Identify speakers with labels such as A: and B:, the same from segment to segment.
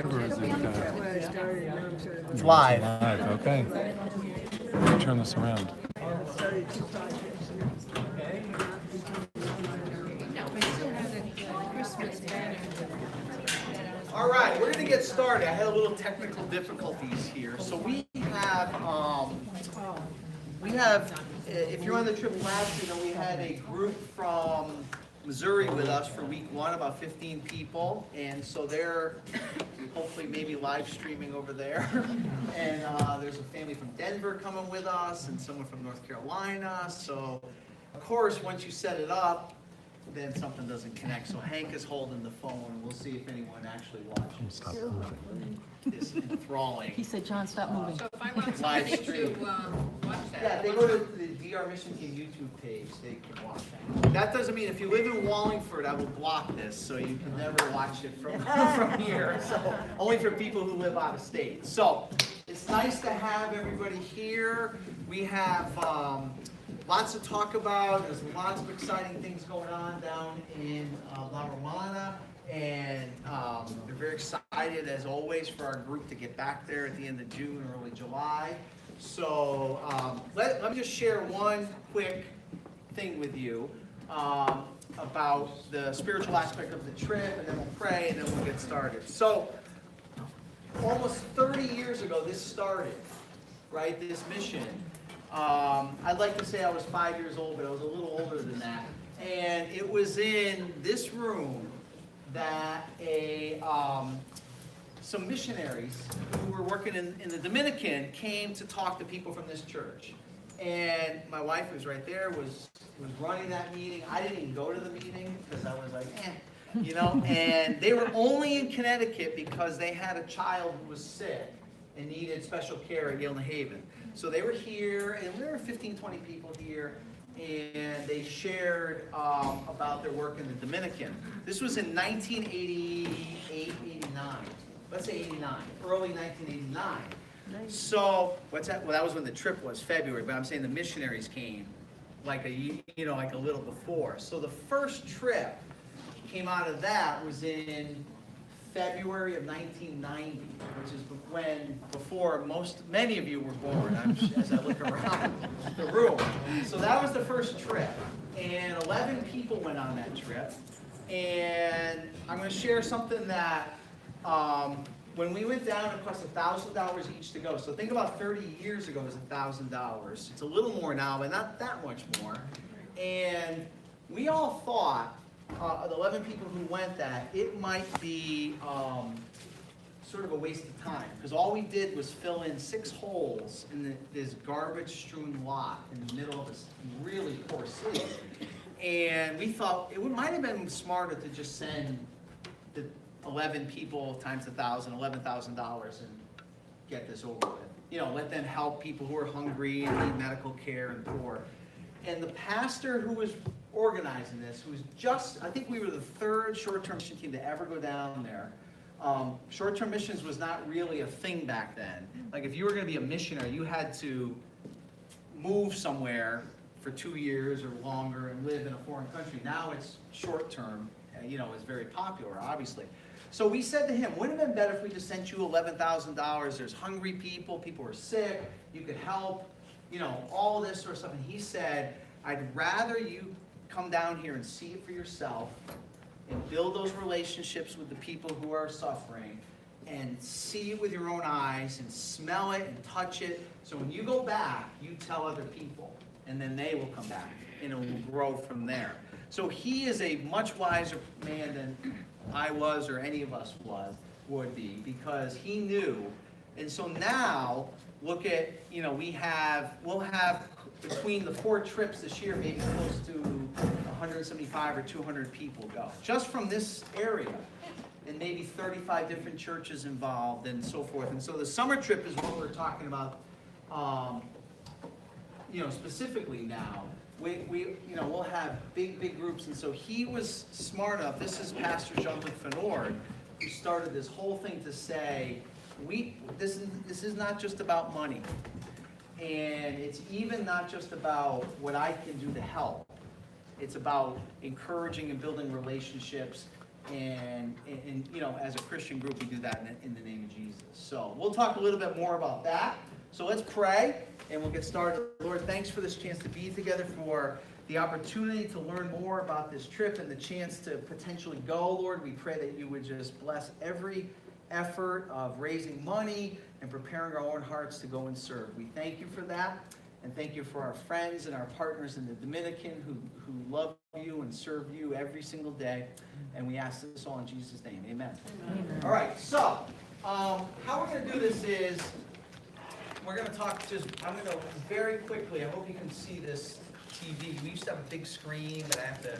A: Or is it,
B: It's live.
A: live? Okay. Turn this around.
B: All right, we're going to get started. I had a little technical difficulties here. So we have, if you're on the trip last year, we had a group from Missouri with us for week one, about 15 people. And so they're hopefully maybe live streaming over there. And there's a family from Denver coming with us and someone from North Carolina. So, of course, once you set it up, then something doesn't connect. So Hank is holding the phone. We'll see if anyone actually watches.
A: Stop moving.
B: This enthralling
C: He said, John, stop moving.
D: So if I want
B: live
D: somebody
B: stream.
D: to watch that.
B: Yeah, they go to the DR Mission Team YouTube page. They can watch that. That doesn't mean if you live in Wallingford, I will block this, so you can never watch it from here. So only for people who live out of state. So it's nice to have everybody here. We have lots to talk about. There's lots of exciting things going on down in La Romana. And we're very excited, as always, for our group to get back there at the end of June, early July. So let me just share one quick thing with you about the spiritual aspect of the trip, and then we'll pray, and then we'll get started. So almost 30 years ago, this started, right, this mission. I'd like to say I was 5 years old, but I was a little older than that. And it was in this room that some missionaries who were working in the Dominican came to talk to people from this church. And my wife, who's right there, was running that meeting. I didn't even go to the meeting because I was like, you know. And they were only in Connecticut because they had a child who was sick and needed special care at Yale New Haven. So they were here, and there were 15, 20 people here. And they shared about their work in the Dominican. This was in 1988, 89. Let's say 89, early 1989. So what's that? Well, that was when the trip was, February. But I'm saying the missionaries came like like a little before. So the first trip came out of that was in February of 1990, which is before many of you were born, as I look around the room. So that was the first trip, and 11 people went on that trip. And I'm going to share something that when we went down, it cost $1,000 each to go. So think about 30 years ago, it was $1,000. It's a little more now, but not that much more. And we all thought, the 11 people who went, that it might be sort of a waste of time, because all we did was fill in 6 holes in this garbage-strewn lot in the middle of this really poor city. And we thought it might have been smarter to just send the 11 people times 1,000, $11,000 and get this over with. You know, let them help people who are hungry and need medical care and poor. And the pastor who was organizing this, who was I think we were the 3rd short-term mission team to ever go down there. Short-term missions was not really a thing back then. Like, if you were going to be a missionary, you had to move somewhere for 2 years or longer and live in a foreign country. Now it's short-term, it's very popular, obviously. So we said to him, wouldn't it have been better if we just sent you $11,000? There's hungry people are sick, you could help, all this sort of stuff. And he said, I'd rather you come down here and see it for yourself and build those relationships with the people who are suffering and see it with your own eyes and smell it and touch it. So when you go back, you tell other people, and then they will come back, and it will grow from there. So he is a much wiser man than I was or any of us would be, because he knew. And so now, look at, we'll have between the 4 trips this year, maybe close to 175 or 200 people go, just from this area, and maybe 35 different churches involved and so forth. And so the summer trip is what we're talking about, specifically now. We'll have big groups. And so he was smart enough. This is Pastor Jean-Luc Fenord, who started this whole thing to say, this is not just about money. And it's even not just about what I can do to help. It's about encouraging and building relationships And you know, as a Christian group, we do that in the name of Jesus. So we'll talk a little bit more about that. So let's pray, and we'll get started. Lord, thanks for this chance to be together, for the opportunity to learn more about this trip and the chance to potentially go, Lord. We pray that you would just bless every effort of raising money and preparing our own hearts to go and serve. We thank you for that, and thank you for our friends and our partners in the Dominican who love you and serve you every single day. And we ask this all in Jesus' name. Amen. Amen. All right, so how we're going to do this is we're going to talk I'm going to very quickly, I hope you can see this TV. We used to have a big screen, but I have to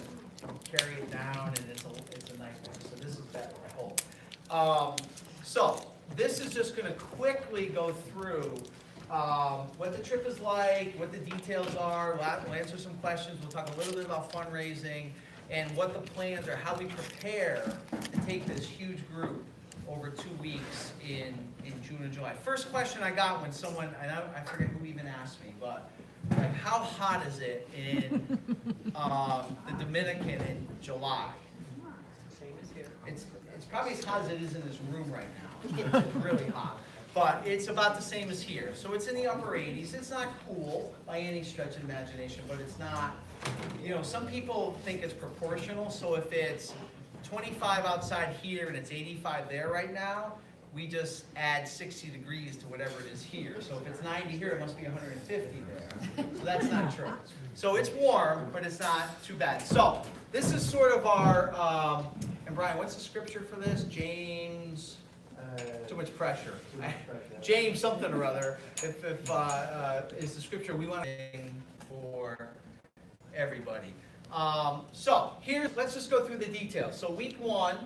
B: carry it down, and it's a nightmare. So this is better, I hope. So this is just going to quickly go through what the trip is like, what the details are. We'll answer some questions. We'll talk a little bit about fundraising and what the plans are, how we prepare to take this huge group over 2 weeks in June and July. First question I got when someone, and I forget who even asked me, but like, how hot is it in the Dominican in July? Same as here. It's probably as hot as it is in this room right now. It's really hot. But it's about the same as here. So it's in the upper 80s. It's not cool by any stretch of imagination, but it's not, you know, some people think it's proportional. So if it's 25 outside here and it's 85 there right now, we just add 60 degrees to whatever it is here. So if it's 90 here, it must be 150 there. So that's not true. So it's warm, but it's not too bad. So this is sort of our, and Brian, what's the scripture for this? James, too much pressure. James something or other, if is the scripture we want for everybody. So here, let's just go through the details. So week 1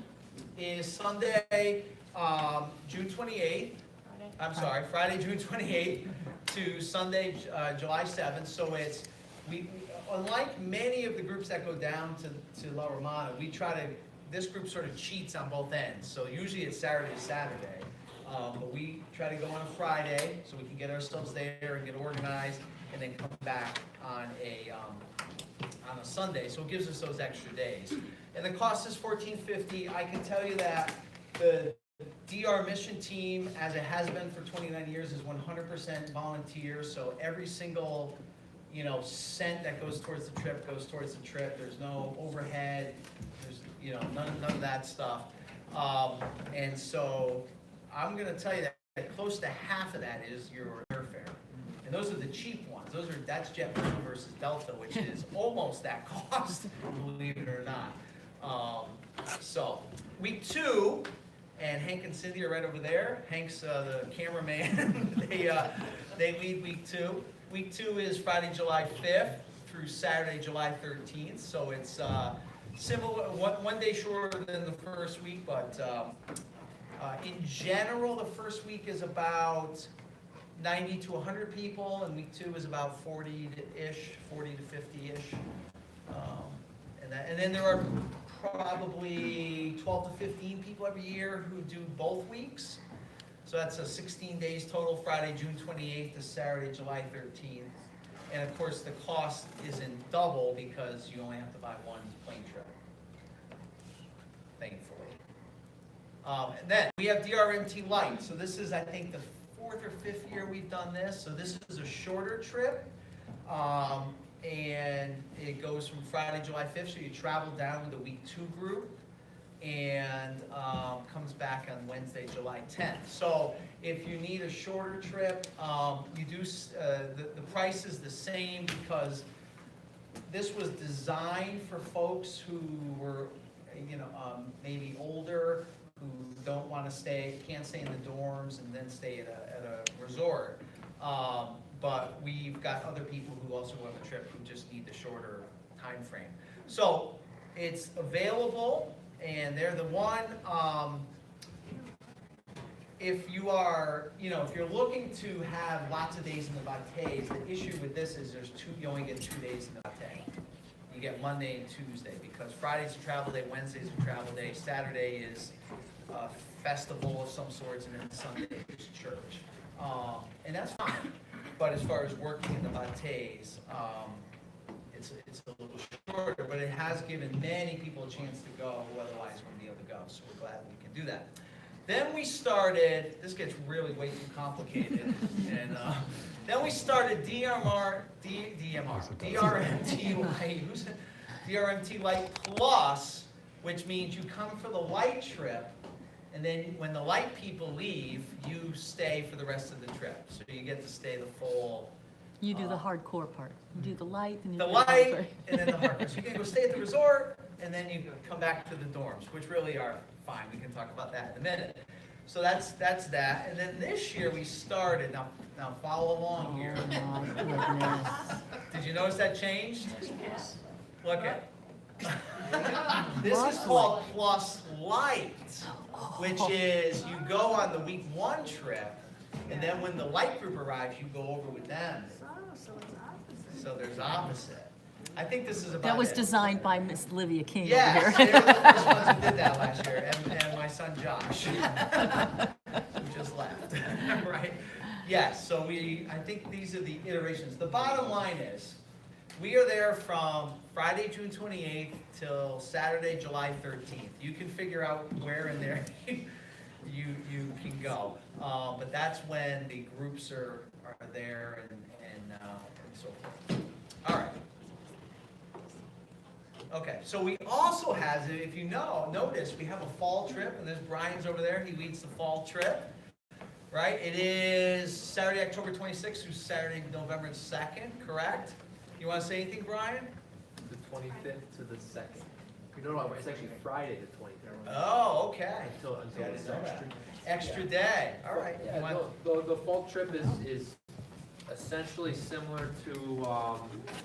B: is Sunday, June 28th. I'm sorry, Friday, June 28th to Sunday, July 7th. So it's, unlike many of the groups that go down to La Romana, this group sort of cheats on both ends. So usually it's Saturday to Saturday. But we try to go on a Friday so we can get ourselves there and get organized, and then come back on a Sunday. So it gives us those extra days. And the cost is $14.50. I can tell you that the DR mission team, as it has been for 29 years, is 100% volunteer. So every single, you know, cent that goes towards the trip goes towards the trip. There's no overhead. There's, you know, none of that stuff. And so I'm going to tell you that close to half of that is your airfare. And those are the cheap ones. That's JetBlue versus Delta, which is almost that cost, believe it or not. So week 2, and Hank and Cindy are right over there. Hank's the cameraman. They lead week 2. Week 2 is Friday, July 5th through Saturday, July 13th. So it's similar, one day shorter than the first week, but in general, the first week is about 90 to 100 people, and week 2 is about 40-ish, 40 to 50-ish. And then there are probably 12 to 15 people every year who do both weeks. So that's 16 days total, Friday, June 28th to Saturday, July 13th. And of course, the cost isn't double because you only have to buy one plane trip, thankfully. And then we have DRMT Light. So this is, I think, the 4th or 5th year we've done this. So this is a shorter trip. And it goes from Friday, July 5th. So you travel down with the week 2 group and comes back on Wednesday, July 10th. So if you need a shorter trip, you do the price is the same because this was designed for folks who were, you know, maybe older, who don't want to can't stay in the dorms and then stay at a resort. But we've got other people who also go on the trip who just need the shorter time frame. So it's available, and they're the one. If you are, you know, if you're looking to have lots of days in the bateys, the issue with this is you only get 2 days in the batey. You get Monday and Tuesday because Friday's a travel day, Wednesday's a travel day, Saturday is a festival of some sorts, and then Sunday is church. And that's fine. But as far as working in the bateys, it's a little shorter, but it has given many people a chance to go who otherwise wouldn't be able to go, so we're glad we can do that. Then we started, this gets really way too complicated, and then we started DRMT Light Plus, which means you come for the light trip, and then when the light people leave, you stay for the rest of the trip. So you get to stay the full.
C: You do the hardcore part. You do the light and you
B: The
C: do
B: light,
C: hardcore.
B: and then the hardcore. So you can go stay at the resort, and then you come back to the dorms, which really are fine. We can talk about that in a minute. So that's that. And then this year we started, now follow along here.
C: Oh my goodness.
B: Did you notice that changed? Look at. This is called Plus Light, which is you go on the week 1 trip, and then when the light group arrives, you go over with them. So there's opposite. I think this is about
C: That was
B: it.
C: designed by Miss Livia King
B: Yes,
C: over
B: they
C: here.
B: were the first ones who did that last year, and my son Josh, who just left, right? Yes, so I think these are the iterations. The bottom line is, we are there from Friday, June 28th till Saturday, July 13th. You can figure out where in there you can go. But that's when the groups are there and so forth. All right. Okay, so we also have, if you notice, we have a fall trip, and there's Brian's over there. He leads the fall trip, right? It is Saturday, October 26th through Saturday, November 2nd, correct? You want to say anything, Brian?
D: The 25th to the 2nd. No, it's actually Friday the 23rd.
B: Oh, okay.
D: Until
B: Yeah, I
D: the
B: didn't know that.
D: 2nd.
B: Extra day, all right.
D: Yeah, no, the fall trip is essentially similar to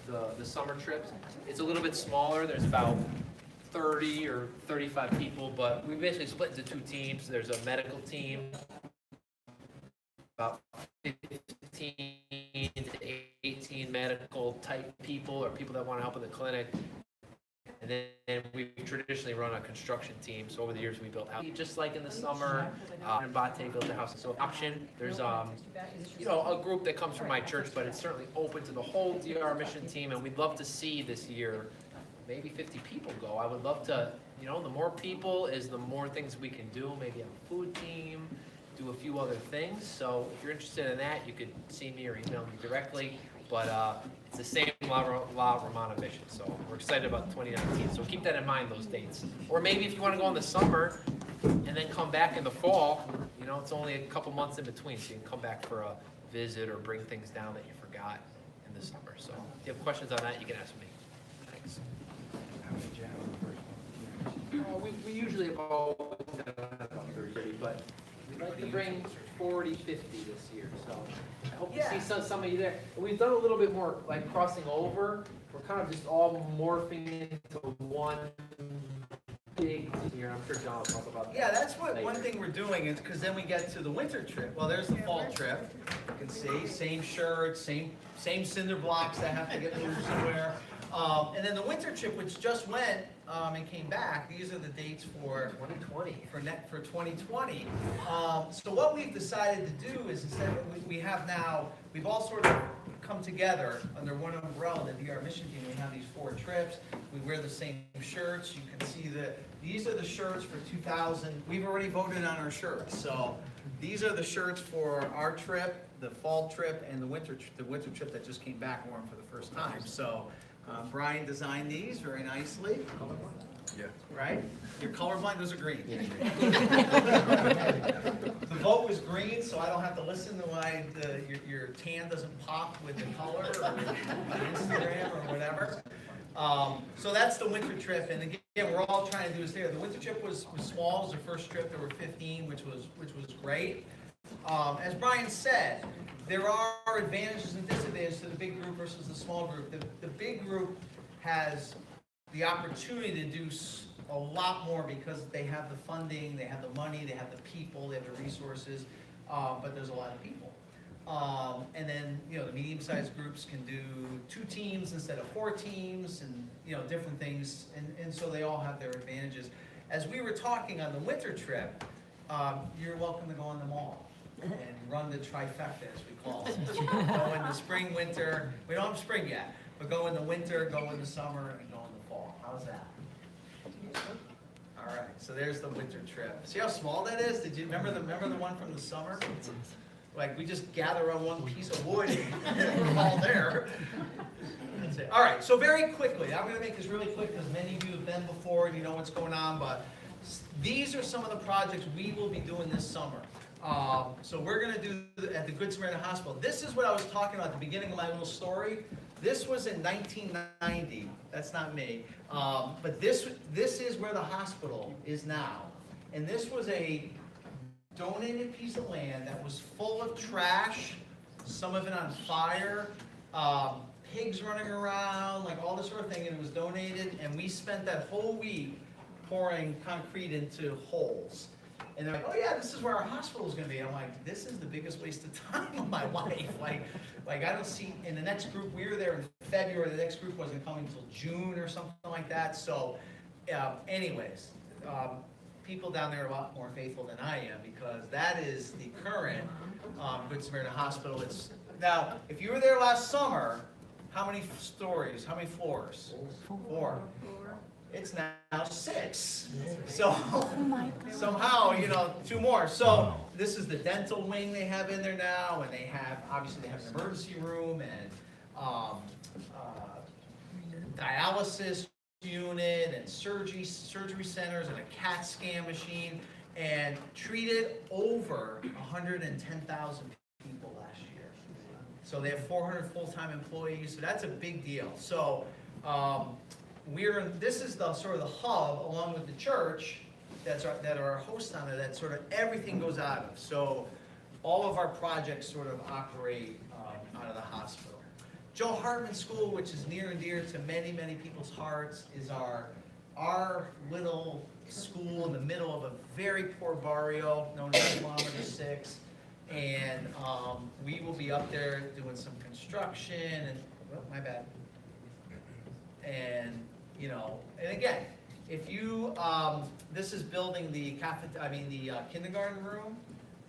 D: the summer trips. It's a little bit smaller. There's about 30 or 35 people, but we basically split into 2 teams. There's a medical team, about 15 to 18 medical type people or people that want to help in the clinic. And then we traditionally run a construction team. So over the years we built houses, just like in the summer. And Bate built a house. So option, there's a group that comes from my church, but it's certainly open to the whole DR mission team. And we'd love to see this year maybe 50 people go. I would love to, the more people is the more things we can do. Maybe have a food team, do a few other things. So if you're interested in that, you could see me or email me directly. But it's the same La Romana mission, so we're excited about 2019. So keep that in mind, those dates. Or maybe if you want to go in the summer and then come back in the fall, it's only a couple months in between, so you can come back for a visit or bring things down that you forgot in the summer. So if you have questions on that, you can ask me. Thanks. We usually have always done about 30, but we'd like to bring 40, 50 this year, so I hope to see some of you there. And we've done a little bit more like crossing over. We're kind of just all morphing into one big team here. I'm sure John will talk about that.
B: Yeah, that's what
D: later.
B: one thing we're doing is because then we get to the winter trip. Well, there's the fall trip. You can see same shirts, same cinder blocks that have to get moved somewhere. And then the winter trip, which just went and came back. These are the dates for
D: 2020.
B: For 2020. So what we've decided to do is instead we've all sort of come together under one umbrella, the DR mission team. We have these 4 trips. We wear the same shirts. You can see these are the shirts for 2000. We've already voted on our shirts. So these are the shirts for our trip, the fall trip, and the winter trip that just came back worn for the first time. So Brian designed these very nicely.
A: Yeah.
B: Right? You're colorblind, those are green. The vote was green, so I don't have to listen to why your tan doesn't pop with the color or on Instagram or whatever. So that's the winter trip, and again, we're all trying to do is there. The winter trip was small. It was the first trip. There were 15, which was great. As Brian said, there are advantages and disadvantages to the big group versus the small group. The big group has the opportunity to do a lot more because they have the funding, they have the money, they have the people, they have the resources, but there's a lot of people. And then, the medium-sized groups can do 2 teams instead of 4 teams and, different things. And so they all have their advantages. As we were talking on the winter trip, you're welcome to go on them all and run the trifecta, as we call it. Go in the spring, winter. We don't have spring yet, but go in the winter, go in the summer, and go in the fall. How's that? All right, so there's the winter trip. See how small that is? Did you remember the one from the summer? Like, we just gather on one piece of wood and we're all there. That's it. All right, so very quickly, I'm gonna make this really quick because many of you have been before and you know what's going on, but these are some of the projects we will be doing this summer. So we're gonna do at the Good Samaritan Hospital. This is what I was talking about at the beginning of my little story. This was in 1990, that's not me. But this is where the hospital is now. And this was a donated piece of land that was full of trash, some of it on fire, pigs running around, like all this sort of thing, and it was donated, and we spent that whole week pouring concrete into holes. And they're like, oh yeah, this is where our hospital is gonna be. I'm like, this is the biggest waste of time of my life. Like I don't see, in the next group, we were there in February, the next group wasn't coming until June or something like that. So anyways, people down there are a lot more faithful than I am because that is the current Good Samaritan Hospital. Now, if you were there last summer, how many stories, how many floors? 4. It's now 6. So somehow, 2 more. So this is the dental wing they have in there now, and they have an emergency room and dialysis unit and surgery centers and a CAT scan machine, and treated over 110,000 people last year. So they have 400 full-time employees, so that's a big deal. So this is the sort of the hub, along with the church, that are our hosts on it, that sort of everything goes out of. So all of our projects sort of operate out of the hospital. Joe Hartman School, which is near and dear to many, many people's hearts, is our little school in the middle of a very poor barrio known as Kilometer 6. And we will be up there doing some construction and, my bad. And, and again, if you, this is building the kindergarten room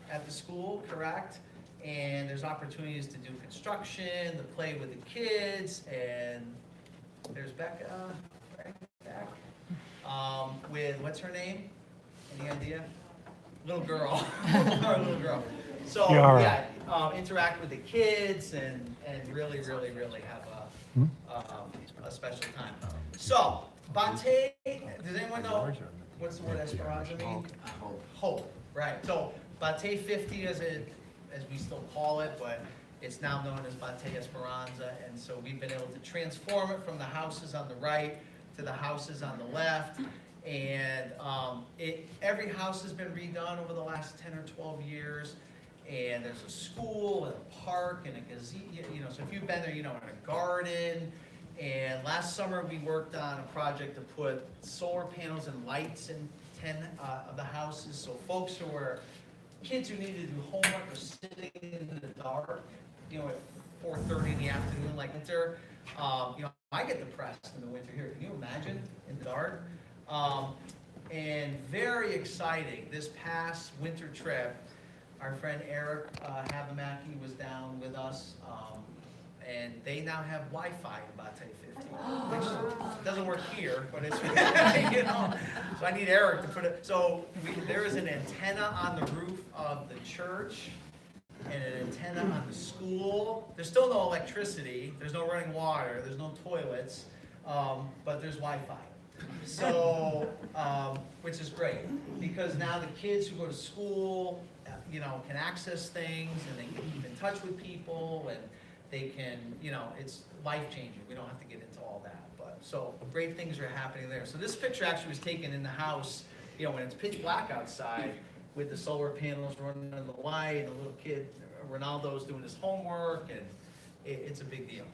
B: at the school, correct? And there's opportunities to do construction, to play with the kids, and there's Becca right back with, what's her name? Any idea? Little girl, our little girl. So yeah, interact with the kids and really, really, really have a special time. So, Bate, does anyone know what's the word Esperanza mean? Hope, right. So, Bate 50 as we still call it, but it's now known as Bate Esperanza, and so we've been able to transform it from the houses on the right to the houses on the left, and every house has been redone over the last 10 or 12 years, and there's a school and a park and a gazebo, so if you've been there, and a garden. And last summer we worked on a project to put solar panels and lights in 10 of the houses, so folks kids who needed to do homework or sitting in the dark, at 4:30 in the afternoon, like winter. I get depressed in the winter here. Can you imagine in the dark? And very exciting. This past winter trip, our friend Eric Habamaki was down with us, and they now have Wi-Fi in Bate 50, which doesn't work here, but it's, so I need Eric to put it, so there is an antenna on the roof of the church, and an antenna on the school. There's still no electricity, there's no running water, there's no toilets, but there's Wi-Fi. So, which is great, because now the kids who go to school, can access things, and they can keep in touch with people, and they can, it's life-changing. We don't have to get into all that, but so great things are happening there. So this picture actually was taken in the house, when it's pitch black outside, with the solar panels running on the light, and the little kid, Ronaldo's doing his homework, and it's a big deal.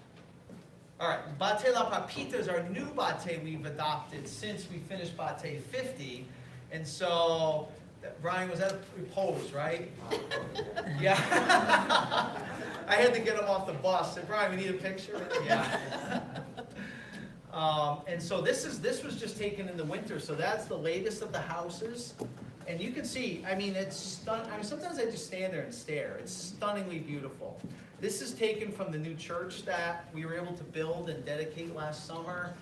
B: All right, Bate La Papita is our new Bate we've adopted since we finished Bate 50, and so, Brian, was that a pose, right? Yeah. I had to get him off the bus. I said, Brian, we need a picture. Yeah. And so this was just taken in the winter. So that's the latest of the houses. And you can see, it's stunning. Sometimes I just stand there and stare. It's stunningly beautiful. This is taken from the new church that we were able to build and dedicate last summer.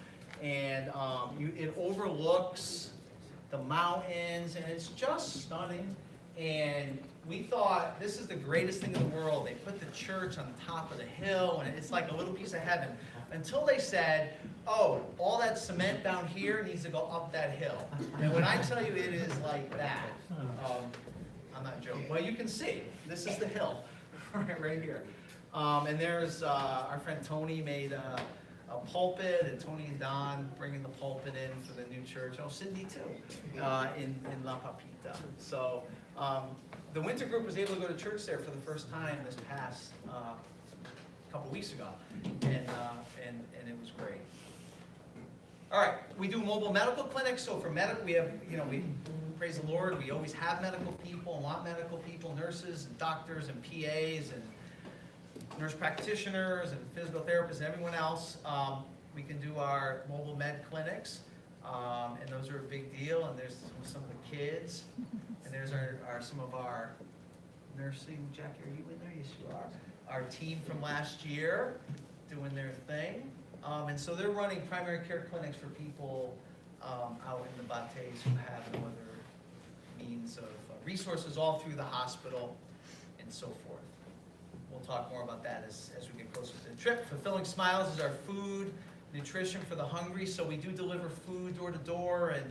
B: And it overlooks the mountains, and it's just stunning. And we thought, this is the greatest thing in the world. They put the church on the top of the hill, and it's like a little piece of heaven. Until they said, oh, all that cement down here needs to go up that hill. And when I tell you it is like that, I'm not joking. Well, you can see, this is the hill, right here. And there's, our friend Tony made a pulpit, and Tony and Don bringing the pulpit in for the new church. Oh, Cindy too, in La Papita. So the winter group was able to go to church there for the first time this past couple weeks ago, and it was great. All right, we do mobile medical clinics. So for medical, we have, we praise the Lord. We always have medical people and want medical people, nurses and doctors and PAs and nurse practitioners and physical therapists and everyone else. We can do our mobile med clinics, and those are a big deal. And there's some of the kids, and there's some of our nursing. Jackie, are you in there? Yes, you are. Our team from last year doing their thing. And so they're running primary care clinics for people out in the Bates who have no other means of resources all through the hospital and so forth. We'll talk more about that as we get closer to the trip. Fulfilling Smiles is our food, nutrition for the hungry. So we do deliver food door to door, and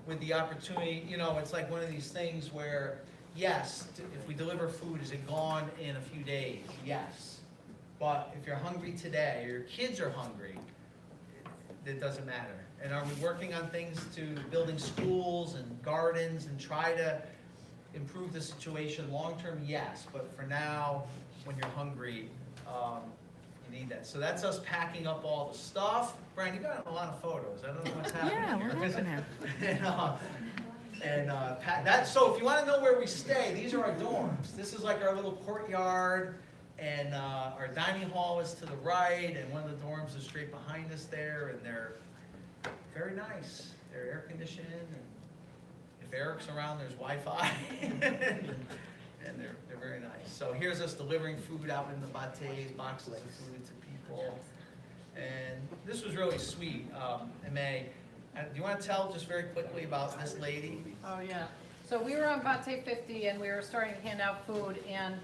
B: with the opportunity, it's like one of these things where, yes, if we deliver food, is it gone in a few days? Yes. But if you're hungry today, or your kids are hungry, it doesn't matter. And are we working on things to building schools and gardens and try to improve the situation long-term? Yes, but for now, when you're hungry, you need that. So that's us packing up all the stuff. Brian, you got a lot of photos. I don't know what's happening
C: Yeah,
B: here.
C: what happened
B: And so if you want to know where we stay, these are our dorms. This is like our little courtyard, and our dining hall is to the right, and one of the dorms is straight behind us there, and they're very nice. They're air conditioned, and if Eric's around, there's Wi-Fi, and they're very nice. So here's us delivering food out in the bates, boxes of food to people, and this was really sweet. And May, do you want to tell just very quickly about this lady?
E: Oh, yeah. So we were on Bate 50, and we were starting to hand out food, and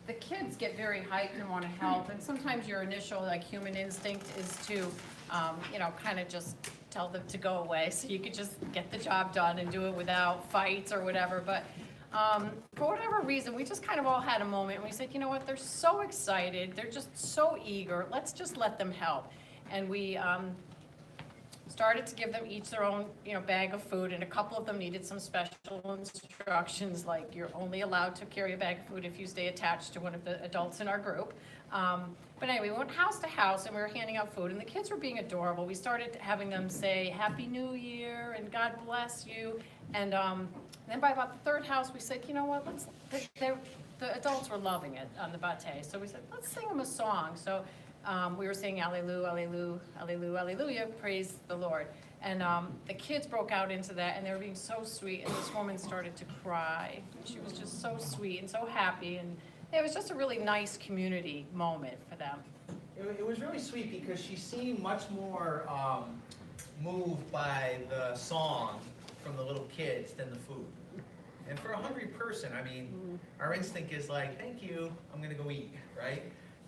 E: the kids get very hyped and want to help, and sometimes your initial human instinct is to kind of just tell them to go away so you could just get the job done and do it without fights or whatever. But for whatever reason, we just kind of all had a moment, and we said, you know what, they're so excited, they're just so eager, let's just let them help. And we started to give them each their own, bag of food, and a couple of them needed some special instructions, like you're only allowed to carry a bag of food if you stay attached to one of the adults in our group. But anyway, we went house to house, and we were handing out food, and the kids were being adorable. We started having them say, Happy New Year, and God bless you. And then by about the third house, we said, you know what, the adults were loving it on the bate. So we said, let's sing them a song. So we were saying Alleluia, Alleluia, Alleluia, Alleluia, praise the Lord. And the kids broke out into that, and they were being so sweet, and this woman started to cry. She was just so sweet and so happy, and it was just a really nice community moment for them.
B: It was really sweet because she seemed much more moved by the song from the little kids than the food. And for a hungry person, our instinct is like, thank you, I'm gonna go eat, right?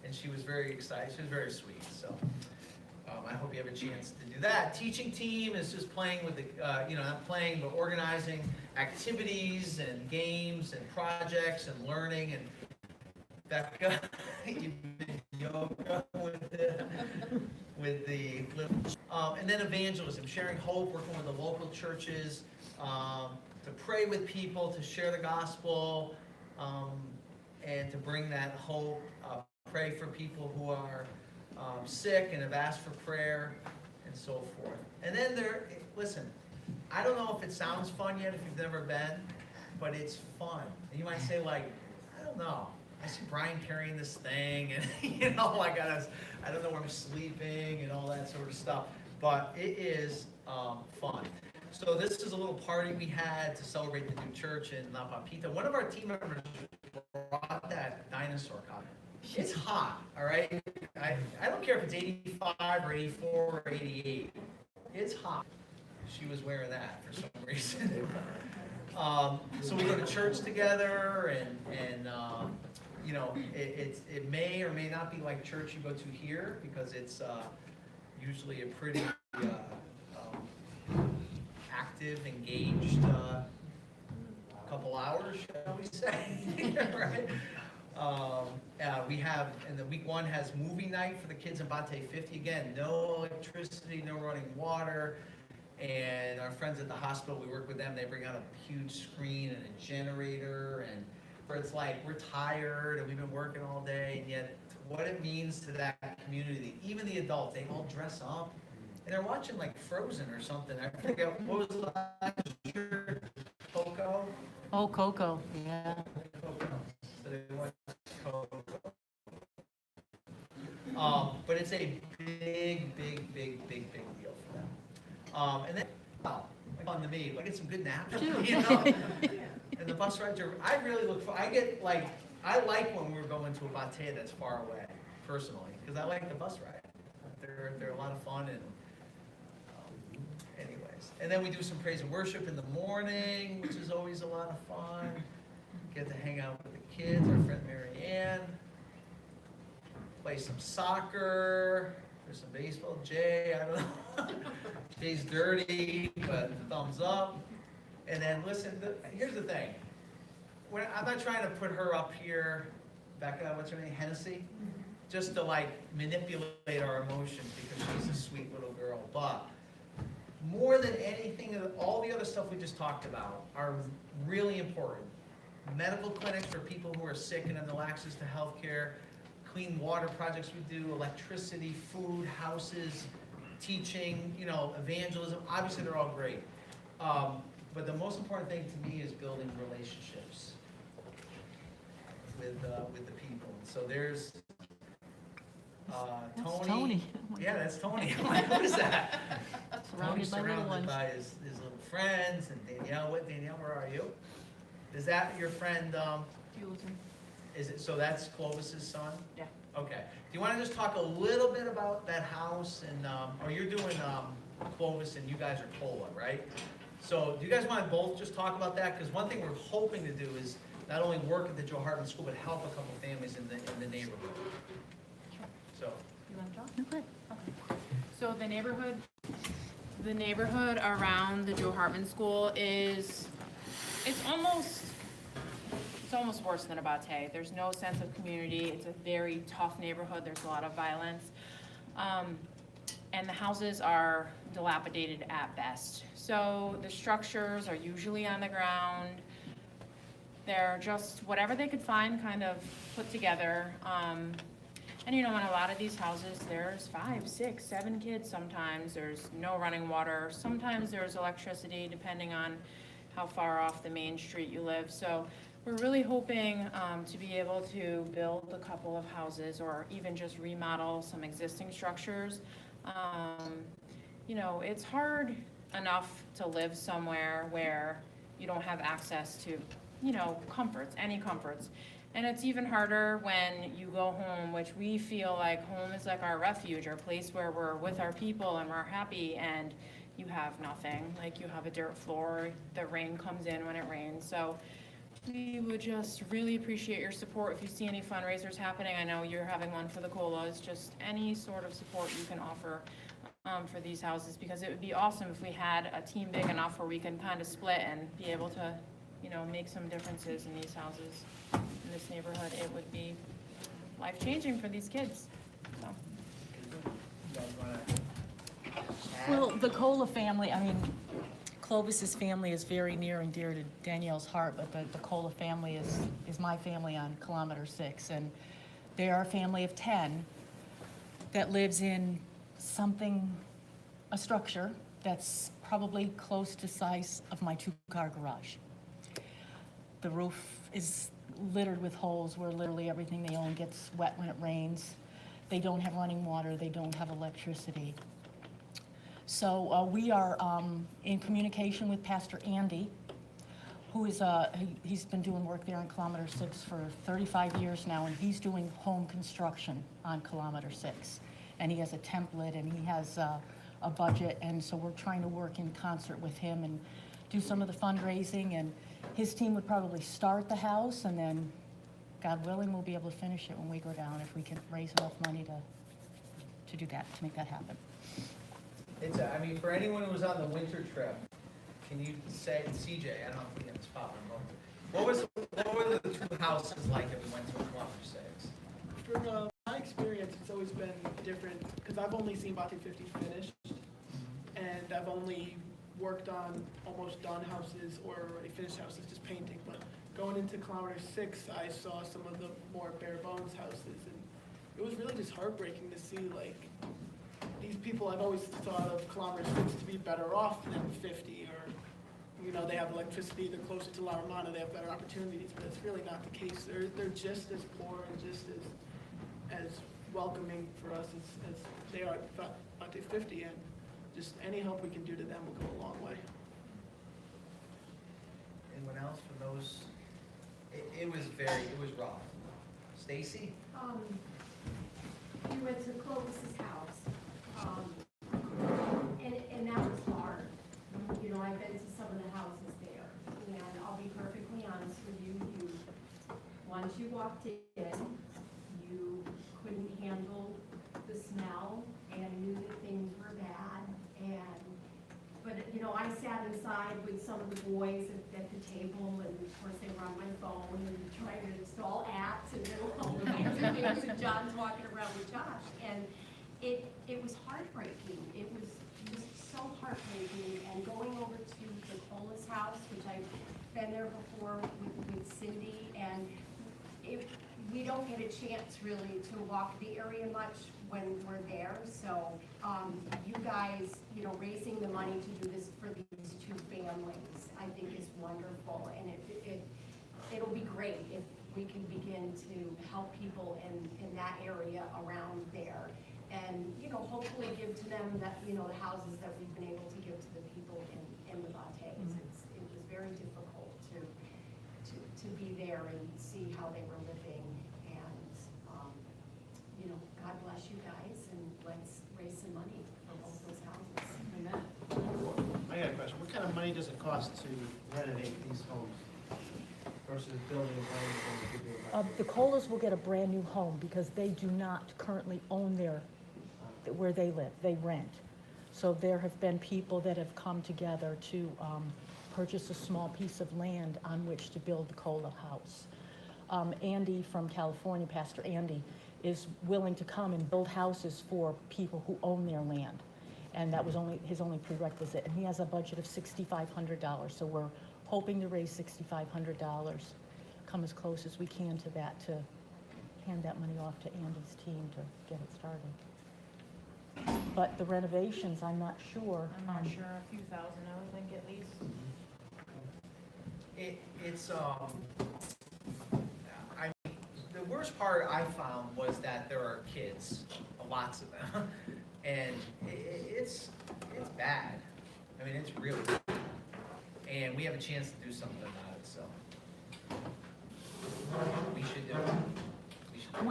B: And she was very excited. She was very sweet. So I hope you have a chance to do that. Teaching team is just playing with the, not playing, but organizing activities and games and projects and learning. And Becca, you did yoga with the and then evangelism, sharing hope, working with the local churches, to pray with people, to share the gospel, and to bring that hope. Pray for people who are sick and have asked for prayer, and so forth. And then listen, I don't know if it sounds fun yet if you've never been, but it's fun. And you might say, I don't know. I see Brian carrying this thing, and I don't know where I'm sleeping and all that sort of stuff. But it is fun. So this is a little party we had to celebrate the new church in La Papita. One of our team members brought that dinosaur costume. It's hot, all right? I don't care if it's 85 or 84 or 88. It's hot. She was wearing that for some reason. So we go to church together, and you know, it may or may not be like church you go to here, because it's usually a pretty active, engaged couple hours, shall we say, right? We have, and the week one has movie night for the kids in Bate 50. Again, no electricity, no running water. And our friends at the hospital, we work with them, they bring out a huge screen and a generator, and where it's like, we're tired and we've been working all day, and yet what it means to that community, even the adults, they all dress up, and they're watching like Frozen or something. I forget, what was the last year? Coco?
C: Oh, Coco, yeah.
B: Coco. So they watch Coco. But it's a big deal for them. And then, wow, fun to me, I get some good naps, you know? And the bus rides are, I really look for, I like when we're going to a Bate that's far away, personally, because I like the bus ride. They're a lot of fun, and anyways. And then we do some praise and worship in the morning, which is always a lot of fun. Get to hang out with the kids, our friend Mary Ann. Play some soccer. There's some baseball. Jay, I don't know. Jay's dirty, but thumbs up. And then listen, here's the thing. I'm not trying to put her up here, Becca, what's her name, Hennessy? Just to like manipulate our emotions, because she's a sweet little girl. But more than anything, all the other stuff we just talked about are really important. Medical clinics for people who are sick and have no access to health care, clean water projects we do, electricity, food, houses, teaching, you know, evangelism. Obviously, they're all great. But the most important thing to me is building relationships with the people. So there's
C: That's
B: Tony.
C: Tony. Oh my
B: Yeah,
C: God.
B: that's Tony. I'm like, what is that?
C: Surrounded by little ones.
B: By his little friends. And Danielle, Danielle, where are you? Is that your friend? Is it, so that's Clovis's son?
E: Yeah.
B: Okay. Do you want to just talk a little bit about that house, and, or you're doing Clovis and you guys are Cola, right? So do you guys want to both just talk about that? Because one thing we're hoping to do is not only work at the Joe Hartman School, but help a couple families in the neighborhood. So.
E: You want to talk?
C: No, good.
E: So the neighborhood around the Joe Hartman School it's almost worse than Abate. There's no sense of community. It's a very tough neighborhood. There's a lot of violence. And the houses are dilapidated at best. So the structures are usually on the ground. They're just whatever they could find kind of put together. And you know, in a lot of these houses, there's 5, 6, 7 kids sometimes. There's no running water. Sometimes there's electricity, depending on how far off the main street you live. So we're really hoping to be able to build a couple of houses, or even just remodel some existing structures. You know, it's hard enough to live somewhere where you don't have access to, you know, comforts, any comforts. And it's even harder when you go home, which we feel like home is like our refuge, our place where we're with our people and we're happy, and you have nothing. Like, you have a dirt floor, the rain comes in when it rains. So we would just really appreciate your support. If you see any fundraisers happening, I know you're having one for the COLAs, just any sort of support you can offer for these houses, because it would be awesome if we had a team big enough where we can kind of split and be able to, you know, make some differences in these houses, in this neighborhood. It would be life-changing for these kids, so.
B: You guys wanna add?
C: Well, the Cola family, I mean, Clovis's family is very near and dear to Danielle's heart, but the Cola family is my family on kilometer 6, and they are a family of 10 that lives in a structure that's probably close to size of my 2-car garage. The roof is littered with holes where literally everything they own gets wet when it rains. They don't have running water, they don't have electricity. So we are in communication with Pastor Andy, who is, he's been doing work there on kilometer 6 for 35 years now, and he's doing home construction on kilometer 6. And he has a template, and he has a a budget, and so we're trying to work in concert with him and do some of the fundraising, and his team would probably start the house, and then, God willing, we'll be able to finish it when we go down, if we can raise enough money to do that, to make that happen.
B: It's, I mean, for anyone who was on the winter trip, can you say, CJ, I don't think it's popping, what were the two houses like that we went to in Columbus 6?
F: From my experience, it's always been different, because I've only seen Bate 50 finished, and I've only worked on almost done houses or already finished houses, just painting, but going into Kilometer 6, I saw some of the more bare bones houses, and it was really just heartbreaking to see, like, these people, I've always thought of Kilometer 6 to be better off than 50, or, you know, they have electricity, they're closer to La Romana, they have better opportunities, but it's really not the case. They're just as poor and just as welcoming for us as they are at Bate 50, and just any help we can do to them will go a long way.
B: Anyone else for those? It was rough. Stacy?
G: We went to Clovis's house, and that was hard. You know, I've been to some of the houses there, and I'll be perfectly honest with you, once you walked in, you couldn't handle the smell and knew that things were bad, but, you know, I sat inside with some of the boys at the table, and of course they were on my phone and trying to install apps and all kinds of things, and John's walking around with Josh, and it was heartbreaking. It was just so heartbreaking, and going over to the Cola's house, which I've been there before with Cindy, and we don't get a chance really to walk the area much when we're there, so you guys, you know, raising the money to do this for these two families, I think is wonderful, and it'll be great if we can begin to help people in that area around there, and, you know, hopefully give to them that, you know, the houses that we've been able to give to the people in the Bates. It was very difficult to be there and see how they were living, and, you know, God bless you guys, and let's raise some money for both those houses.
E: Amen.
H: I got a question. What kind of money does it cost to renovate these homes versus building a brand new home?
C: The Colas will get a brand-new home because they do not currently own where they live, they rent. So there have been people that have come together to purchase a small piece of land on which to build the Cola house. Andy from California, Pastor Andy, is willing to come and build houses for people who own their land. And that was his only prerequisite. And he has a budget of $6,500. So we're hoping to raise $6,500, come as close as we can to that, to hand that money off to Andy's team to get it started. But the renovations, I'm not sure.
E: I'm not sure, a few thousand, I would think at least.
B: It's I mean, the worst part I found was that there are kids, lots of them, and it's bad. I mean, it's really bad. And we have a chance to do something about it, so we should do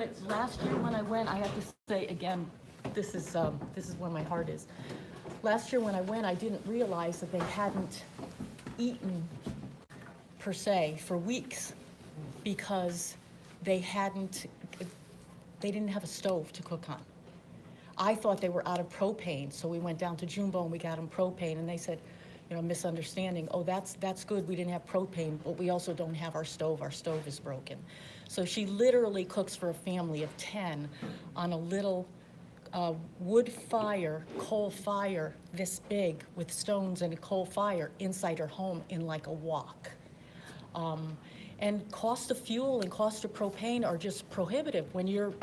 B: it.
C: Last year when I went, I have to say again, this is where my heart is. Last year when I went, I didn't realize that they hadn't eaten per se for weeks because they didn't have a stove to cook on. I thought they were out of propane, so we went down to Jumbo and we got them propane, and they said, you know, misunderstanding, oh, that's good, we didn't have propane, but we also don't have our stove is broken. So she literally cooks for a family of 10 on a little wood fire, coal fire this big with stones and a coal fire inside her home in like a wok. And cost of fuel and cost of propane are just prohibitive when you're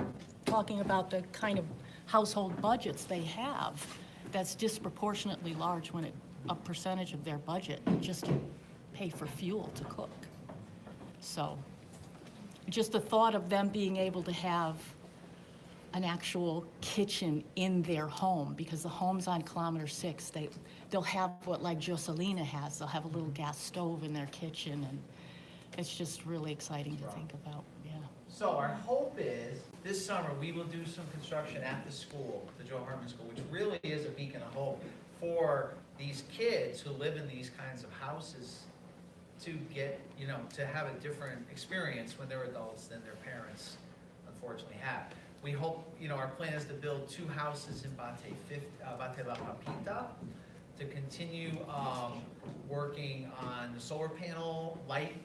C: talking about the kind of household budgets they have. That's disproportionately large when a percentage of their budget just to pay for fuel to cook. So just the thought of them being able to have an actual kitchen in their home, because the homes on Kilometer 6, they'll have what like Joselina has. They'll have a little gas stove in their kitchen, and it's just really exciting to think about. Yeah.
B: So our hope is this summer, we will do some construction at the school, the Joe Harmon School, which really is a beacon of hope for these kids who live in these kinds of houses to get, to have a different experience when they're adults than their parents unfortunately have. We hope, our plan is to build 2 houses in Bate La Papita, to continue working on the solar panel light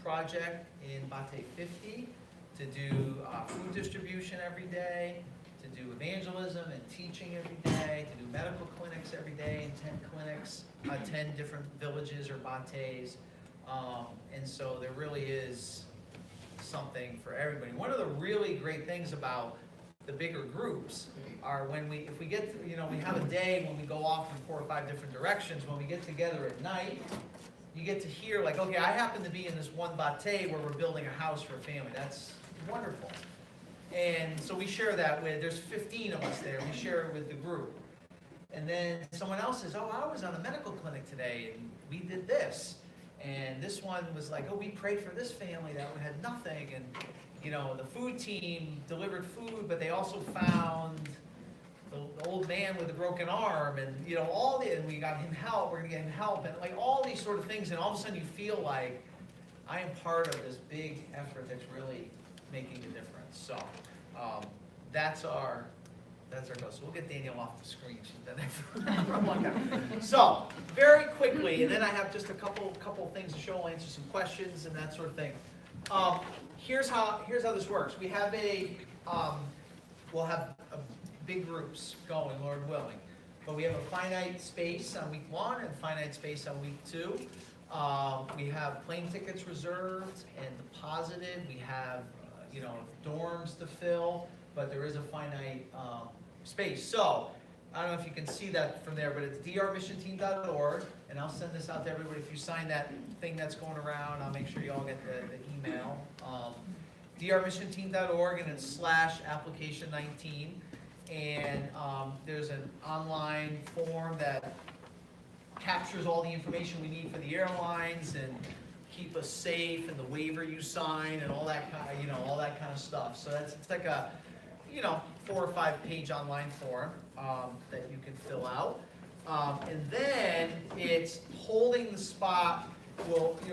B: project in Bate 50, to do food distribution every day, to do evangelism and teaching every day, to do medical clinics every day in 10 clinics, 10 different villages or bates. And so there really is something for everybody. One of the really great things about the bigger groups are if we get, we have a day when we go off in 4 or 5 different directions, when we get together at night, you get to hear like, okay, I happen to be in this one bate where we're building a house for a family. That's wonderful. And so we share that there's 15 of us there, we share it with the group. And then someone else says, oh, I was on a medical clinic today and we did this. And this one was like, oh, we prayed for this family that had nothing. And, the food team delivered food, but they also found the old man with a broken arm. And, and we got him help, we're gonna get him help. And like all these sort of things. And all of a sudden you feel like I am part of this big effort that's really making a difference. So that's our goal. So we'll get Danielle off the screen. She's been there for a long time. So very quickly, and then I have just a couple things to show. I'll answer some questions and that sort of thing. Here's how this works. We have we'll have big groups going, Lord willing. But we have a finite space on week 1 and finite space on week 2. We have plane tickets reserved and deposited. We have dorms to fill, but there is a finite space. So I don't know if you can see that from there, but it's drmissionteam.org, and I'll send this out to everybody. If you sign that thing that's going around, I'll make sure you all get the email. drmissionteam.org, and it's /application19, and there's an online form that captures all the information we need for the airlines and keep us safe, and the waiver you sign and all that kind of stuff. So it's like a 4 or 5 page online form that you can fill out, and then it's holding the spot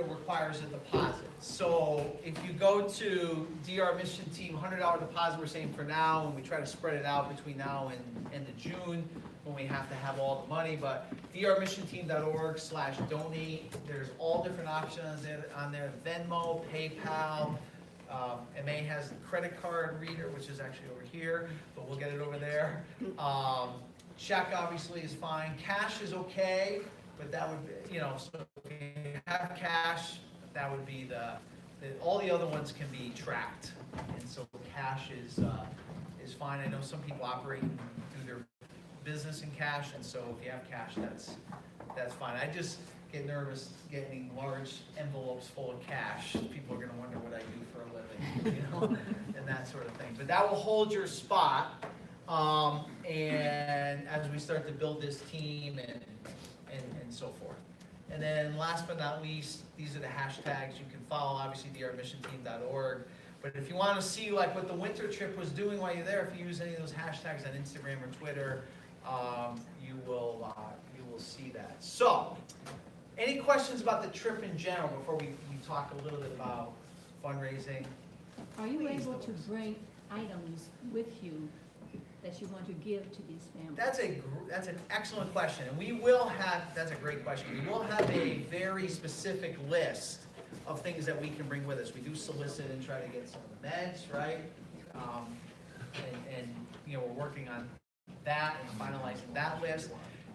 B: requires a deposit. So if you go to DR Mission Team, $100 deposit we're saying for now, and we try to spread it out between now and end of June when we have to have all the money. But drmissionteam.org/donate. There's all different options on there: Venmo, PayPal. MA has the credit card reader, which is actually over here, but we'll get it over there. Check obviously is fine. Cash is okay, but that would be, so if you have cash, that would be all the other ones can be tracked, and so cash is fine. I know some people operate and do their business in cash, and so if you have cash, that's fine. I just get nervous getting large envelopes full of cash. People are going to wonder what I do for a living, and that sort of thing. But that will hold your spot, and as we start to build this team and so forth. And then last but not least, these are the hashtags you can follow, obviously drmissionteam.org. But if you want to see like what the winter trip was doing while you're there, if you use any of those hashtags on Instagram or Twitter, you will see that. So, any questions about the trip in general before we talk a little bit about fundraising?
I: Are you
B: Please,
I: able to
B: Doris.
I: bring items with you that you want to give to these families?
B: That's an excellent question, and we will have. That's a great question. We will have a very specific list of things that we can bring with us. We do solicit and try to get some of the meds, right? And we're working on that and finalizing that list.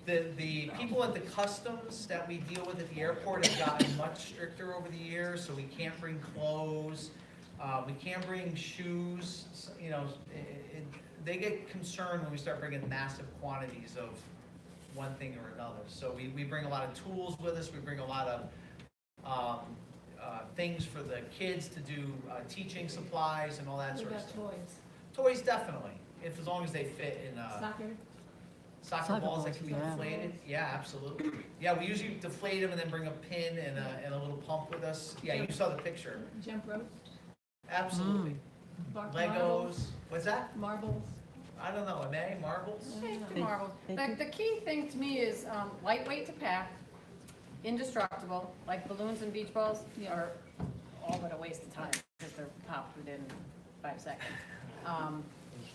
B: The people at the customs that we deal with at the airport have gotten much stricter over the years, so we can't bring clothes, we can't bring shoes. They get concerned when we start bringing massive quantities of one thing or another. So we bring a lot of tools with us. We bring a lot of things for the kids to do teaching supplies and all that
I: What
B: sort of
I: about
B: stuff.
I: toys?
B: Toys definitely, as long as they fit in. Soccer balls that can be deflated? Yeah, absolutely. Yeah, we usually deflate them and then bring a pin and a little pump with us. Yeah, you saw the picture.
I: Jump rope?
B: Absolutely. Legos, what's that?
I: Marbles.
B: I don't know, marbles?
E: Marbles. The key thing to me is lightweight to pack, indestructible, like balloons and beach balls are all but a waste of time because they're popped within 5 seconds.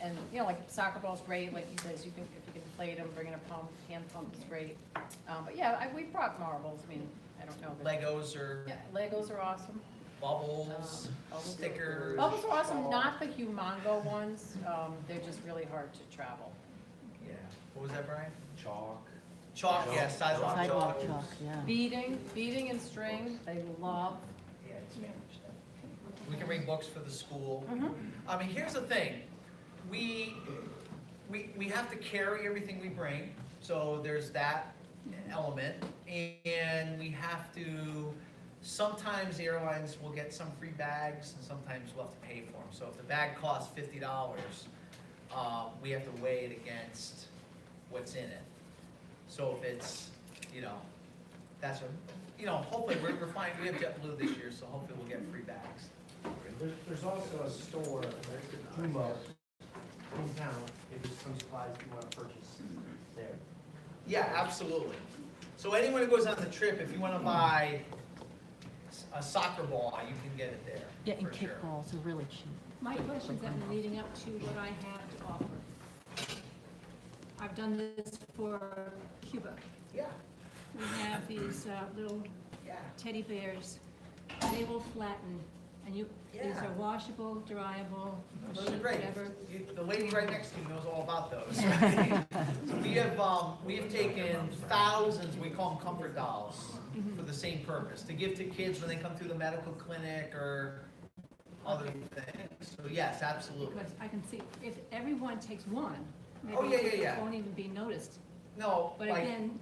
E: And, you know, like soccer ball's great, like he says, if you can inflate them, bring in a pump, hand pump is great. But yeah, we brought marbles, I mean, I don't know.
B: Legos or
E: Yeah, Legos are awesome.
B: bubbles, stickers.
E: Bubbles are awesome, not the humongo ones, they're just really hard to travel.
B: Yeah, what was that, Brian?
D: Chalk.
B: Chalk, yeah, sidewalk
C: Sidewalk
B: chalk.
C: chalk, yeah.
E: Beading and string, they love.
B: Yeah, we can bring books for the school.
E: Mhm.
B: I mean, here's the thing, we have to carry everything we bring, so there's that element, and we have to, sometimes the airlines will get some free bags, and sometimes we'll have to pay for them. So if the bag costs $50, we have to weigh it against what's in it. So if it's, you know, that's what, you know, hopefully we're fine, we have JetBlue this year, so hopefully we'll get free bags.
H: There's also a store, Jumbo, in town, if there's some supplies you want to purchase there.
B: Yeah, absolutely. So anyone who goes on the trip, if you want to buy a soccer ball, you can get it there.
C: Yeah, and
B: for sure.
C: kickballs are really cheap.
I: My questions that were leading up to what I have to offer. I've done this for Cuba.
B: Yeah,
I: We have these little
B: yeah.
I: teddy bears. They will flatten, and these
B: Yeah.
I: are washable, dryable,
B: Those are
I: sheet,
B: great.
I: whatever.
B: The lady right next to you knows all about those. We have taken thousands, we call them comfort dolls, for the same purpose, to give to kids when they come through the medical clinic or other things. So yes, absolutely.
I: Because I can see, if everyone takes one,
B: Oh,
I: maybe
B: yeah, yeah.
I: it won't even be noticed.
B: No,
I: But
B: like,
I: again,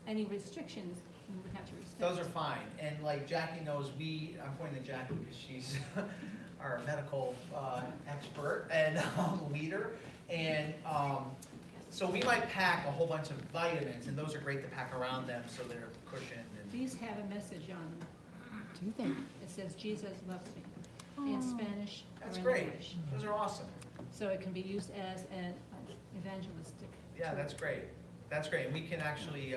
I: any restrictions, we would have to respect.
B: those are fine. And like Jackie knows, I'm pointing to Jackie because she's our medical expert and leader. And so we might pack a whole bunch of vitamins, and those are great to pack around them so they're cushioned. And
I: These have a message on them.
C: Do you think?
I: It says, Jesus loves me, in Spanish or
B: that's
I: in
B: great.
I: English.
B: Those are awesome.
I: So it can be used as an evangelistic.
B: Yeah, that's great. That's great. And we can actually,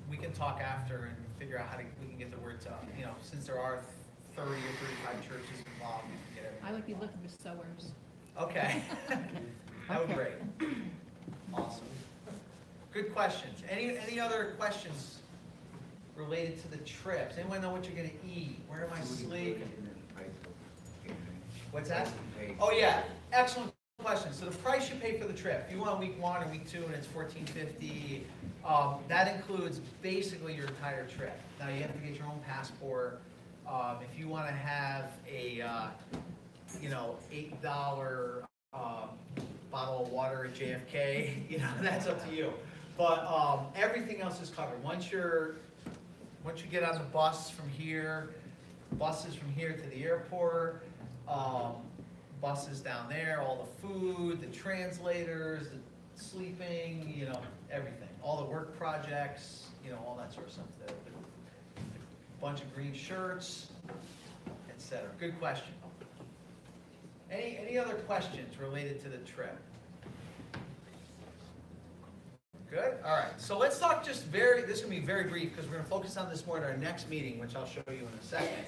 B: we can talk after and figure out how we can get the word out. You know, since there are 30 or 35 churches involved, we can get everything.
I: I would be looking for sewers.
B: Okay. That would be great. Awesome. Good questions. Any other questions related to the trips? Anyone know what you're gonna eat? Where am I sleeping? What's that? Oh, yeah, excellent question. So the price you pay for the trip, if you want week 1 or week 2 and it's $14.50, that includes basically your entire trip. Now, you have to get your own passport. If you wanna have a, $8 bottle of water at JFK, that's up to you. But everything else is covered. Once you get on the bus from here, buses from here to the airport, buses down there, all the food, the translators, the sleeping, everything. All the work projects, all that sort of stuff. The bunch of green shirts, etc. Good question. Any other questions related to the trip? Good? All right. So let's talk this is going to be very brief because we're going to focus on this more at our next meeting, which I'll show you in a second,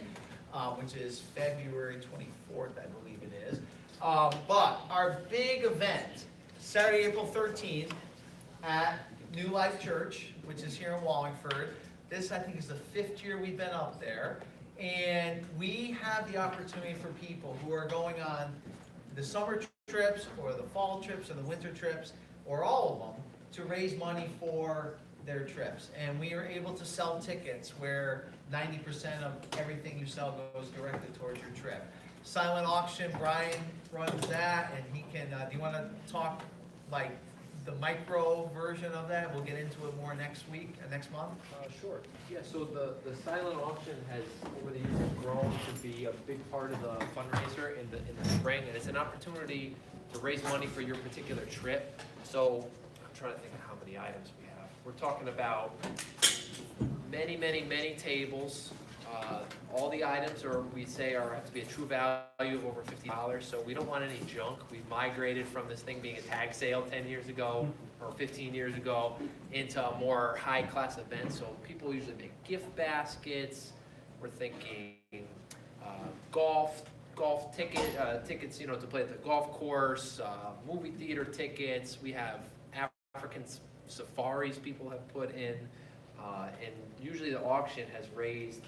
B: which is February 24th, I believe it is. But our big event, Saturday, April 13th at New Life Church, which is here in Wallingford. This, I think, is the 5th year we've been up there. And we have the opportunity for people who are going on the summer trips or the fall trips or the winter trips or all of them to raise money for their trips. And we are able to sell tickets where 90% of everything you sell goes directly towards your trip. Silent auction, Brian runs that, and he can, do you want to talk like the micro version of that? We'll get into it more next month.
D: Sure. Yeah, so the silent auction has, over the years, grown to be a big part of the fundraiser in the spring, and it's an opportunity to raise money for your particular trip. So I'm trying to think of how many items we have. We're talking about many tables. All the items we say have to be a true value of over $50, so we don't want any junk. We've migrated from this thing being a tag sale 10 years ago or 15 years ago into a more high-class event, so people usually make gift baskets. We're thinking golf tickets, to play at the golf course, movie theater tickets. We have African safaris people have put in, and usually the auction has raised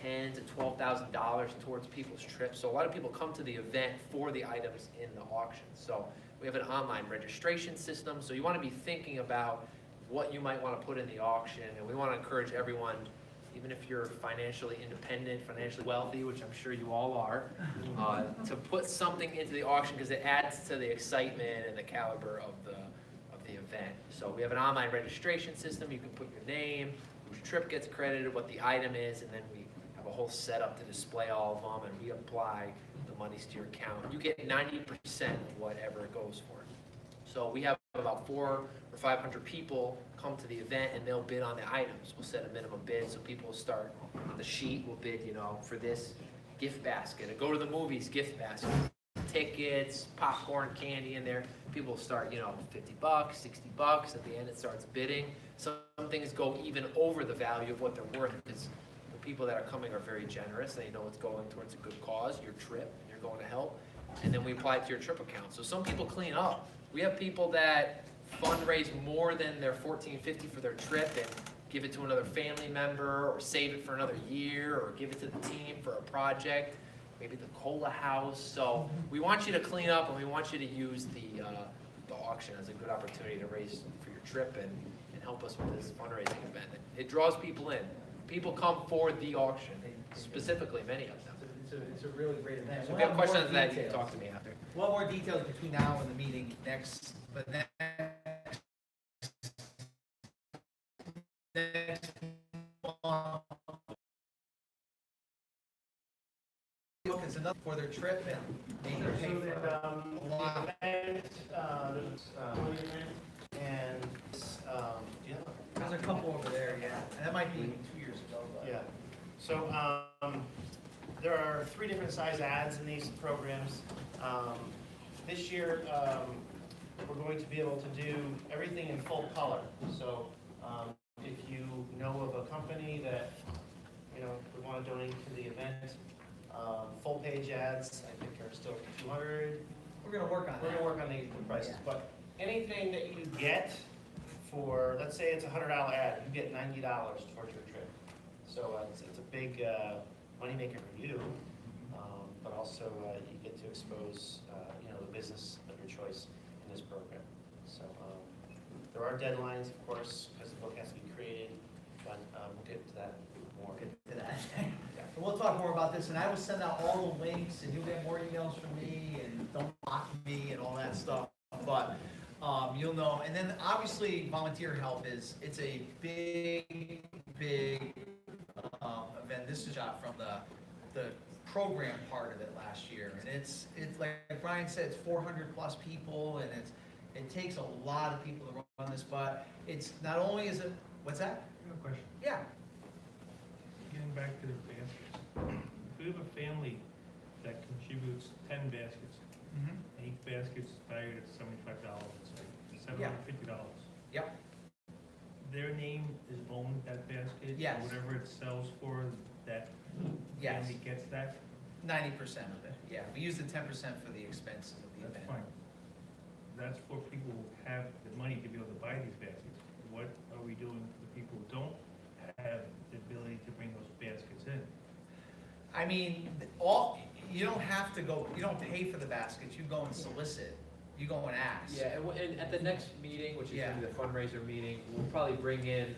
D: $10,000 to $12,000 towards people's trips. So a lot of people come to the event for the items in the auction. So we have an online registration system. So you want to be thinking about what you might want to put in the auction, and we want to encourage everyone, even if you're financially independent, financially wealthy, which I'm sure you all are, to put something into the auction because it adds to the excitement and the caliber of the event. So we have an online registration system. You can put your name, whose trip gets credited, what the item is, and then we have a whole setup to display all of them, and we apply the monies to your account. You get 90% of whatever it goes for. So we have about 400 or 500 people come to the event, and they'll bid on the items. We'll set a minimum bid, so people will start on the sheet. We'll bid, for this gift basket. Go to the movies, gift basket. Tickets, popcorn, candy in there. People start, $50, $60. At the end, it starts bidding. Some things go even over the value of what they're worth because the people that are coming are very generous. They know it's going towards a good cause, your trip, and you're going to help. And then we apply it to your trip account. So some people clean up. We have people that fundraise more than their $14.50 for their trip and give it to another family member or save it for another year or give it to the team for a project. Maybe the cola house. So we want you to clean up, and we want you to use the auction as a good opportunity to raise for your trip and help us with this fundraising event. It draws people in. People come for the auction, specifically many of them.
B: It's a really great event.
D: So if you have questions on that, you can talk to me after.
B: We'll have more details between now and the meeting next month. It's another for their trip and they
H: So
B: pay
H: that,
B: for a lot.
H: And,
B: There's a couple over there, yeah. And that might be 2 years ago, but.
H: yeah. So, there are 3 different size ads in these programs. This year, we're going to be able to do everything in full color. So, if you know of a company that, would want to donate to the event, full page ads, I think are still 200.
B: We're gonna work on
H: We're
B: that.
H: gonna work on the prices,
B: Yeah.
H: but anything that you get for, let's say it's a $100 ad, you get $90 towards your trip. So it's a big moneymaker for you, but also you get to expose, the business of your choice in this program. So there are deadlines, of course, because the book has to be created, but we'll get to that more.
B: To that. And we'll talk more about this, and I will send out all the links, and you'll get more emails from me, and don't block me, and all that stuff, but, you'll know, and then obviously volunteer help it's a big, event. This is out from the program part of it last year, and it's like Brian said, it's 400 plus people, and it takes a lot of people to run this, but it's not only is it, what's that?
J: I have a question.
B: Yeah.
J: Getting back to the baskets. If we have a family that contributes 10 baskets,
B: Mm-hmm.
J: and each basket's valued at $75, it's like $750.
B: Yep.
J: Their name is owned that basket?
B: Yes.
J: Or whatever it sells for, that
B: Yes.
J: family gets that?
B: 90% of it, yeah. We use the 10% for the expenses of the
J: That's
B: event.
J: fine. That's for people who have the money to be able to buy these baskets. What are we doing for the people who don't have the ability to bring those baskets in?
B: I mean, you don't have to go, you don't pay for the baskets, you go and solicit, you go and ask.
D: Yeah, and at the next meeting, which is gonna be the fundraiser meeting, we'll probably bring in,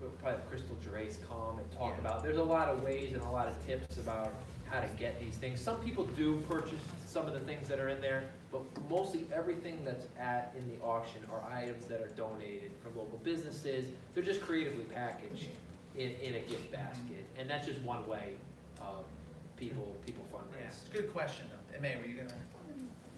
D: we'll probably have Crystal Gerace come and talk about, there's a lot of ways and a lot of tips about how to get these things. Some people do purchase some of the things that are in there, but mostly everything that's in the auction are items that are donated from local businesses. They're just creatively packaged in a gift basket, and that's just one way people
B: Yeah,
D: fundraise.
B: it's a good question, though. May, were you gonna?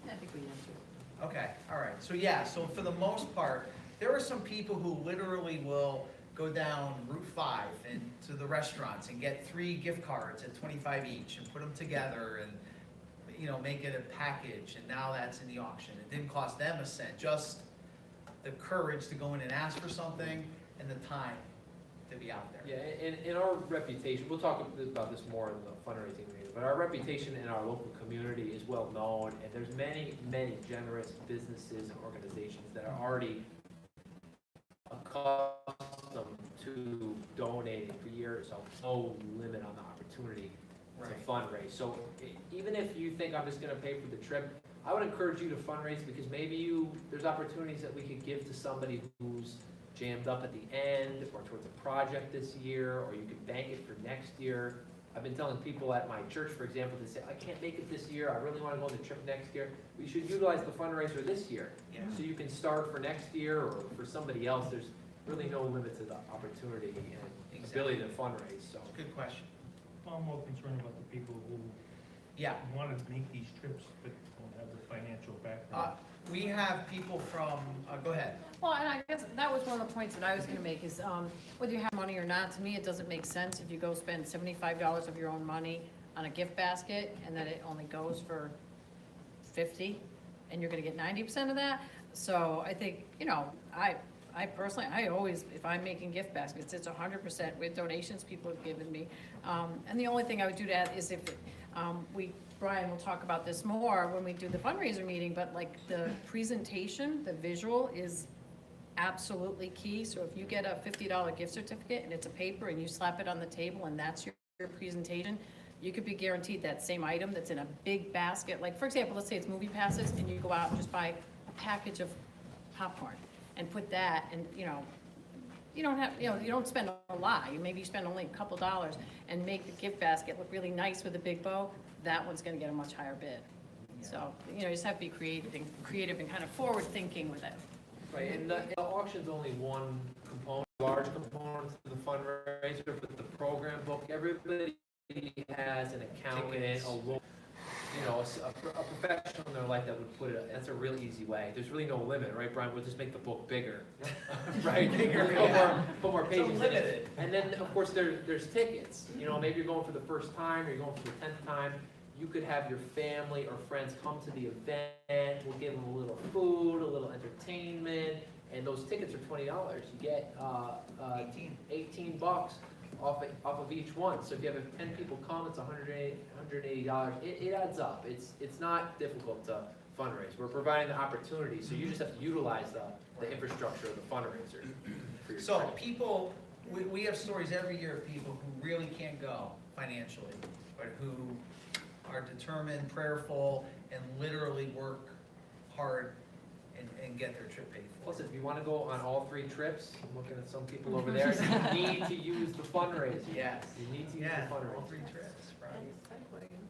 E: I think we answered.
B: Okay, all right, so yeah, so for the most part, there are some people who literally will go down Route 5 and to the restaurants and get 3 gift cards at 25 each and put them together and, you know, make it a package, and now that's in the auction. It didn't cost them a cent, just the courage to go in and ask for something and the time to be out there.
D: Yeah, and our reputation, we'll talk about this more in the fundraising meeting, but our reputation in our local community is well known, and there's many, many generous businesses and organizations that are already accustomed to donating for years, so no limit on the opportunity to fundraise. So even if you think I'm just gonna pay for the trip, I would encourage you to fundraise, because maybe there's opportunities that we could give to somebody who's jammed up at the end or towards a project this year, or you could bank it for next year. I've been telling people at my church, for example, to say, I can't make it this year, I really wanna go on the trip next year. We should utilize the fundraiser this year.
B: Yeah.
D: So you can start for next year or for somebody else. There's really no limit to the opportunity and ability to fundraise, so.
B: Good question.
J: I'm more concerned about the people who
B: Yeah.
J: want to make these trips but don't have the financial background.
B: We have people from, go ahead.
E: Well, and I guess that was one of the points that I was gonna make is, whether you have money or not, to me, it doesn't make sense if you go spend $75 of your own money on a gift basket and then it only goes for 50 and you're gonna get 90% of that. So I think, you know, I personally, I always, if I'm making gift baskets, it's 100% with donations people have given me. And the only thing I would do to that is if, Brian will talk about this more when we do the fundraiser meeting, but like the presentation, the visual is absolutely key. So if you get a $50 gift certificate and it's a paper and you slap it on the table and that's your presentation, you could be guaranteed that same item that's in a big basket. Like, for example, let's say it's movie passes and you go out and just buy a package of popcorn and put that, and you don't have, you don't spend a lot. Maybe you spend only a couple dollars and make the gift basket look really nice with a big bow. That one's gonna get a much higher bid. So, you just have to be creative and kind of forward thinking with it.
D: Right, and the auction's only one component, large component to the fundraiser, but the program book, everybody has an accountant, a lawyer, a professional in their life that would put it, that's a real easy way. There's really no limit, right, Brian? We'll just make the book bigger, right? Put more pages in it. And then, of course, there's tickets. Maybe you're going for the first time, or you're going for the 10th time. You could have your family or friends come to the event. We'll give them a little food, a little entertainment, and those tickets are $20. You get 18 bucks off of each one. So if you have 10 people come, it's $180. It adds up. It's not difficult to fundraise. We're providing the opportunity, so you just have to utilize the infrastructure of the fundraiser. For your
B: So
D: trip.
B: people, we have stories every year of people who really can't go financially, but who are determined, prayerful, and literally work hard and get their trip paid for.
D: Plus, if you want to go on all 3 trips, I'm looking at some people over there, you need to use the fundraiser.
B: Yes.
D: You need to use
B: Yeah,
D: the
B: all
D: fundraiser.
B: 3 trips, right.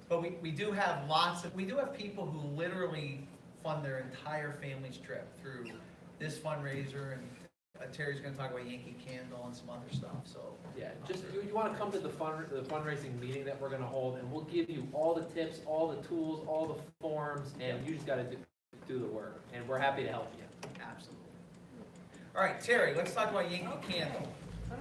B: But we do have we do have people who literally fund their entire family's trip through this fundraiser, and Terry's gonna talk about Yankee Candle and some other stuff, so.
D: Yeah, just, you want to come to the fundraising meeting that we're going to hold, and we'll give you all the tips, all the tools, all the forms, and you just got to do the work, and we're happy to help you.
B: Absolutely. All right, Terry, let's talk about Yankee Candle.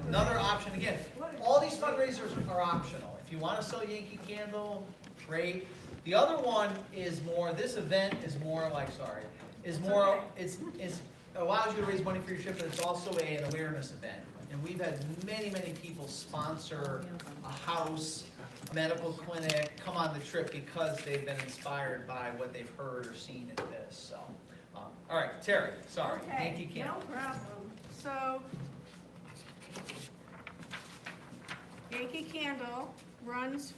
B: Another option, again, all these fundraisers are optional. If you want to sell Yankee Candle, great. The other one is more, this event is more like, it's allows you to raise money for your trip, but it's also an awareness event. And we've had many, many people sponsor a house, a medical clinic, come on the trip because they've been inspired by what they've heard or seen at this, so. All right, Terry, sorry, Yankee
K: Okay,
B: Candle.
K: no problem. So, Yankee Candle runs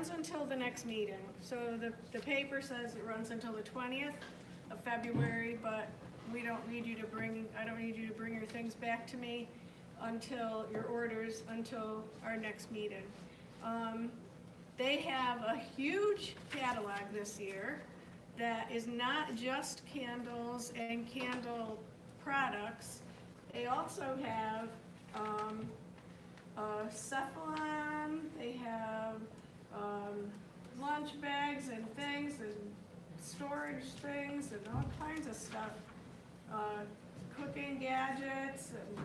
K: until the next meeting. So the paper says it runs until the 20th of February, but I don't need you to bring your things back to me until your orders, until our next meeting. They have a huge catalog this year that is not just candles and candle products. They also have cephalon, they have lunch bags and things, and storage things, and all kinds of stuff. cooking gadgets, and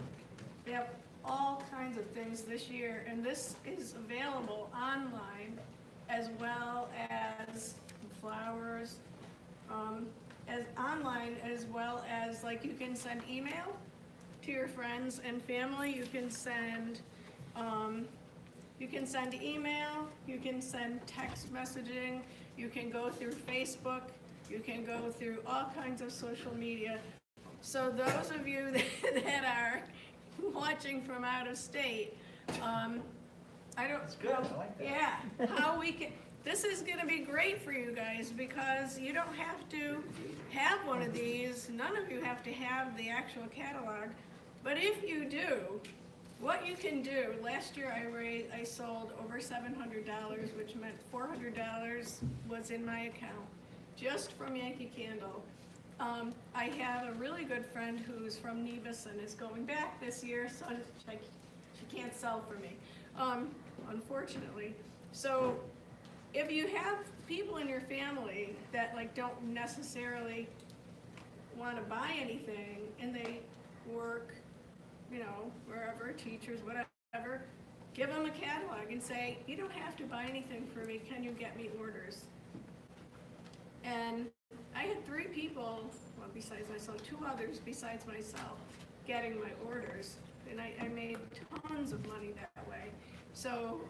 K: they have all kinds of things this year, and this is available online as well as flowers, as online as well as, like, you can send email to your friends and family, you can send email, you can send text messaging, you can go through Facebook, you can go through all kinds of social media. So those of you that are watching from out of state, I don't.
B: That's good, I like that.
K: Yeah, how we can, this is gonna be great for you guys, because you don't have to have one of these, none of you have to have the actual catalog, but if you do, what you can do, last year I sold over $700, which meant $400 was in my account, just from Yankee Candle. I have a really good friend who's from Nevis and is going back this year, so she can't sell for me, unfortunately. So if you have people in your family that, like, don't necessarily want to buy anything, and they work, you know, wherever, teachers, whatever, give them a catalog and say, you don't have to buy anything for me, can you get me orders? And I had 3 people, well, besides myself, 2 others besides myself, getting my orders, and I made tons of money that way. So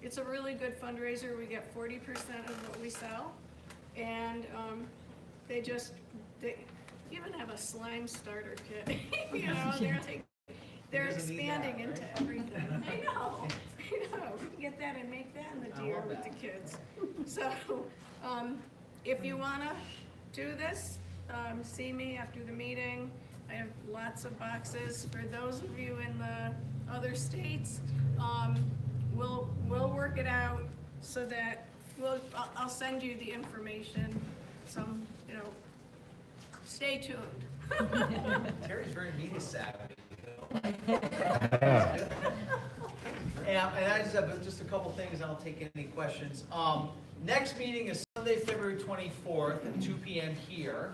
K: it's a really good fundraiser. We get 40% of what we sell, and they even have a slime starter kit. You know, they're expanding into everything. I know. We can get that and make that in the deer with the kids. So if you wanna do this, see me after the meeting. I have lots of boxes. For those of you in the other states, we'll work it out so that I'll send you the information. Some, you know, stay tuned.
B: Terry's very media savvy.
A: Yeah.
B: And I just have just a couple things, and I'll take any questions. Next meeting is Sunday, February 24th at 2 p.m. here.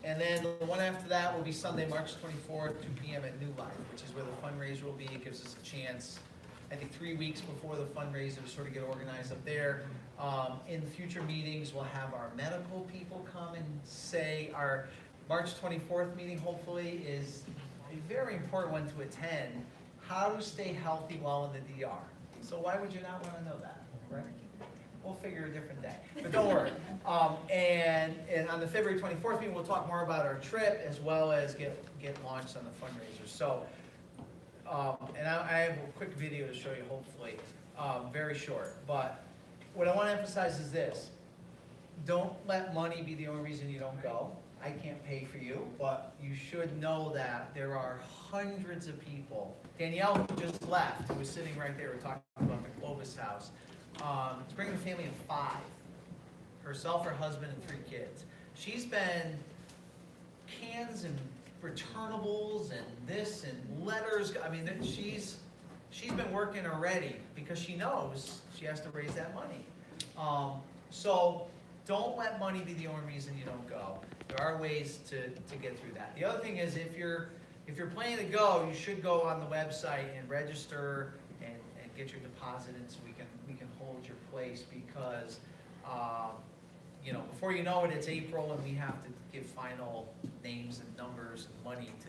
B: And then the one after that will be Sunday, March 24th, 2 p.m. at New Life, which is where the fundraiser will be. It gives us a chance, I think, 3 weeks before the fundraiser to sort of get organized up there. In future meetings, we'll have our medical people come and say our March 24th meeting, hopefully, is a very important one to attend. How to stay healthy while in the DR. So why would you not want to know that, right? We'll figure a different day, but don't worry. And on the February 24th meeting, we'll talk more about our trip as well as get launched on the fundraiser. So, and I have a quick video to show you, hopefully, very short. But what I want to emphasize is this: don't let money be the only reason you don't go. I can't pay for you, but you should know that there are hundreds of people. Danielle, who just left, who was sitting right there, we're talking about the Clovis house. She's bringing a family of 5. Herself, her husband, and 3 kids. She's been cans and returnables and this and letters. I mean, she's been working already because she knows she has to raise that money. So don't let money be the only reason you don't go. There are ways to get through that. The other thing is, if you're planning to go, you should go on the website and register and get your deposit in, so we can hold your place, because you know, before you know it, it's April and we have to give final names and numbers and money to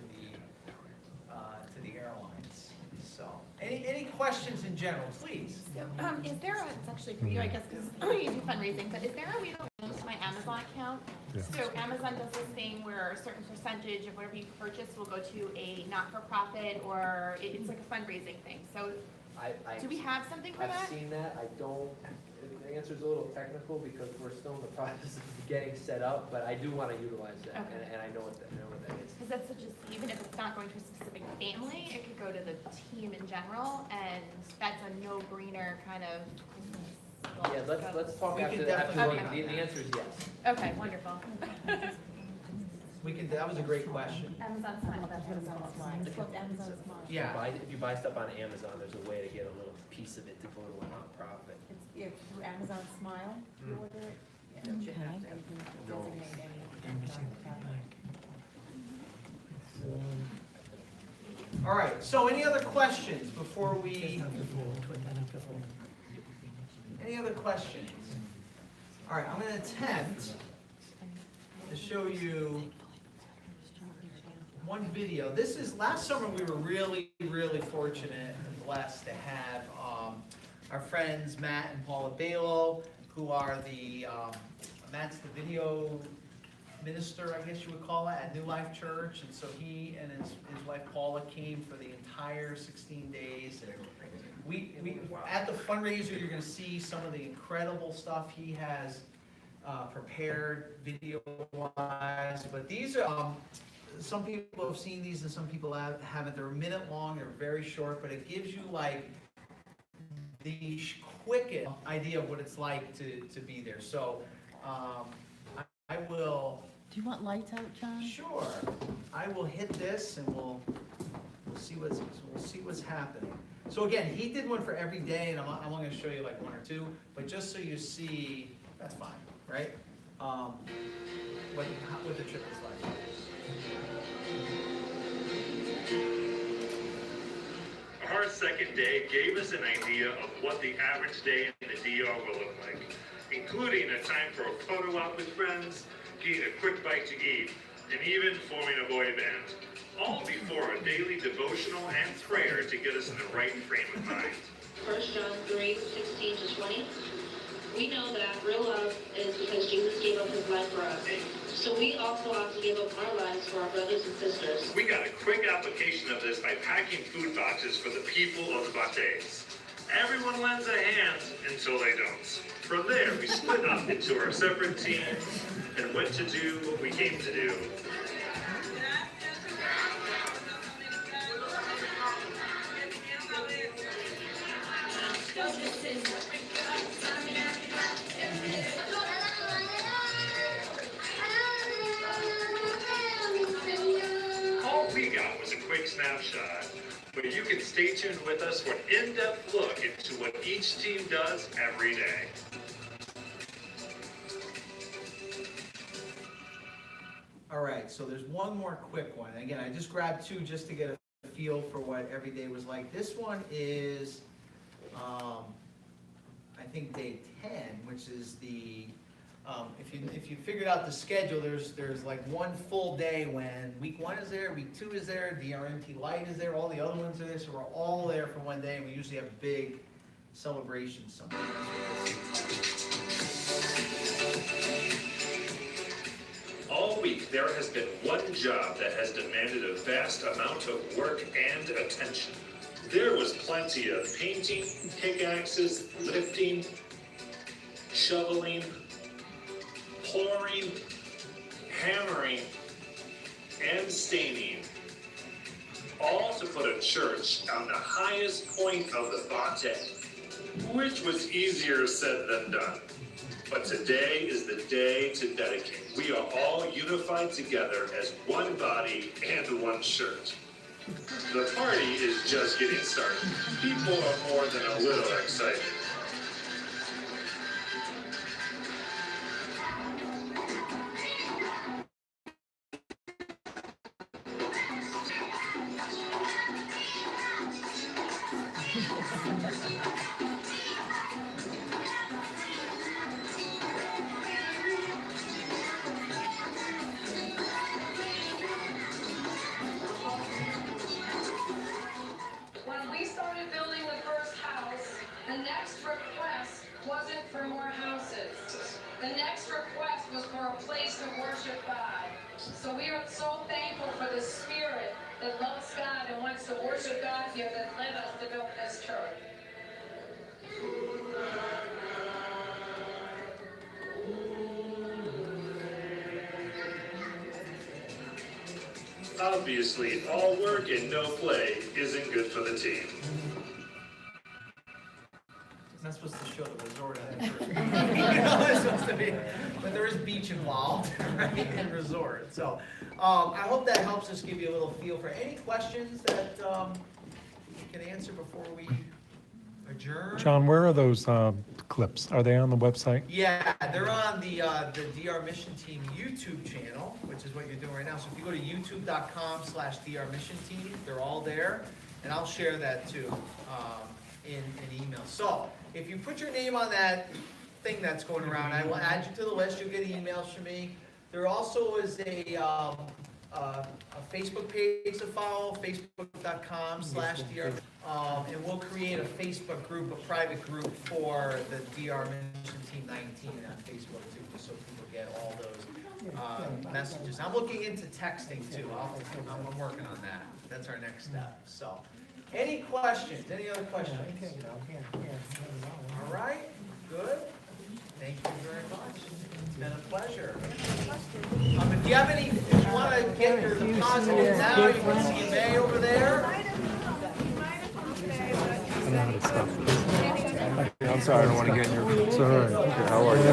B: the airlines. So any questions in general, please?
L: So, is there a, it's actually for you, I guess, because you do fundraising, but is there a way to link to my Amazon account?
A: Yeah.
L: So Amazon does this thing where a certain percentage of whatever you purchase will go to a not-for-profit, or it's like a fundraising thing. So do we have something for that?
D: I've seen that. I don't, the answer's a little technical because we're still in the process of getting set up, but I do want to utilize that,
L: Okay.
D: and I know what that is.
L: Because that's such a, even if it's not going to a specific family, it could go to the team in general, and that's a no-brainer kind of.
D: Yeah, let's talk
B: We can
D: after,
B: definitely
D: the
B: work on that.
D: answer is yes.
L: Okay, wonderful.
B: We can. That was a great question.
L: Amazon Smile, that's what it's called. It's called Amazon Smile.
B: Yeah.
D: If you buy stuff on Amazon, there's a way to get a little piece of it to go to a nonprofit.
C: It's through Amazon Smile, you order it.
D: No.
C: Designate any Amazon product.
B: All right, so any other questions before we? Any other questions? All right, I'm gonna attempt to show you one video. This is, last summer we were really, really fortunate and blessed to have our friends Matt and Paula Balo, who are the, Matt's the video minister, I guess you would call it, at New Life Church. And so he and his wife Paula came for the entire 16 days. And we at the fundraiser, you're gonna see some of the incredible stuff he has prepared video-wise. But these are, some people have seen these and some people haven't. They're a minute long, they're very short, but it gives you like the quickest idea of what it's like to be there. So I will.
C: Do you want lights out, John?
B: Sure. I will hit this and we'll see what's happening. So again, he did one for every day, and I'm only going to show you like one or two, but just so you see, that's fine, right? What the trip is like.
M: Our second day gave us an idea of what the average day in the DR will look like, including a time for a photo op with friends, getting a quick bite to eat, and even forming a boy band. All before a daily devotional and prayer to get us in the right frame of mind.
N: 1 John 3:16-20. We know that real love is because Jesus gave up his life for us. So we also ought to give up our lives for our brothers and sisters.
M: We got a quick application of this by packing food boxes for the people of the Bates. Everyone lends a hand until they don't. From there, we split up into our separate teams and went to do what we came to do. All we got was a quick snapshot, but you can stay tuned with us for an in-depth look into what each team does every day.
B: All right, so there's one more quick one. Again, I just grabbed two just to get a feel for what every day was like. This one is, I think day 10, which is the, if you figured out the schedule, there's like one full day when week 1 is there, week 2 is there, DRMT Light is there, all the other ones are there, so we're all there for one day, and we usually have a big celebration somewhere.
M: All week, there has been one job that has demanded a vast amount of work and attention. There was plenty of painting, pickaxes, lifting, shoveling, pouring, hammering, and staining, all to put a church on the highest point of the Bate, which was easier said than done. But today is the day to dedicate. We are all unified together as one body and one church. The party is just getting started. People are more than a little excited.
N: When we started building the first house, the next request wasn't for more houses. The next request was for a place to worship God. So we are so thankful for the spirit that loves God and wants to worship God here that led us to build this church.
M: Obviously, all work and no play isn't good for the team.
B: It's not supposed to show the resort at first. It's supposed to be, but there is beach involved, right, and resort. So I hope that helps us give you a little feel for any questions that you can answer before we adjourn.
A: John, where are those clips? Are they on the website?
B: Yeah, they're on the DR Mission Team YouTube channel, which is what you're doing right now. So if you go to youtube.com/DR Mission Team, they're all there, and I'll share that too in an email. So if you put your name on that thing that's going around, I will add you to the list. You'll get emails from me. There also is a Facebook page to follow, facebook.com/DR. And we'll create a Facebook group, a private group for the DR Mission Team 19 on Facebook too, just so people get all those messages. I'm looking into texting too. I'm working on that. That's our next step. So, any questions? Any other questions? All right, good. Thank you very much. It's been a pleasure. If you have any, if you want to get your deposit in now, you can see May over there.
A: I know how to stop.
O: I'm sorry, I don't want to get in your.
A: It's all right.
O: How are you?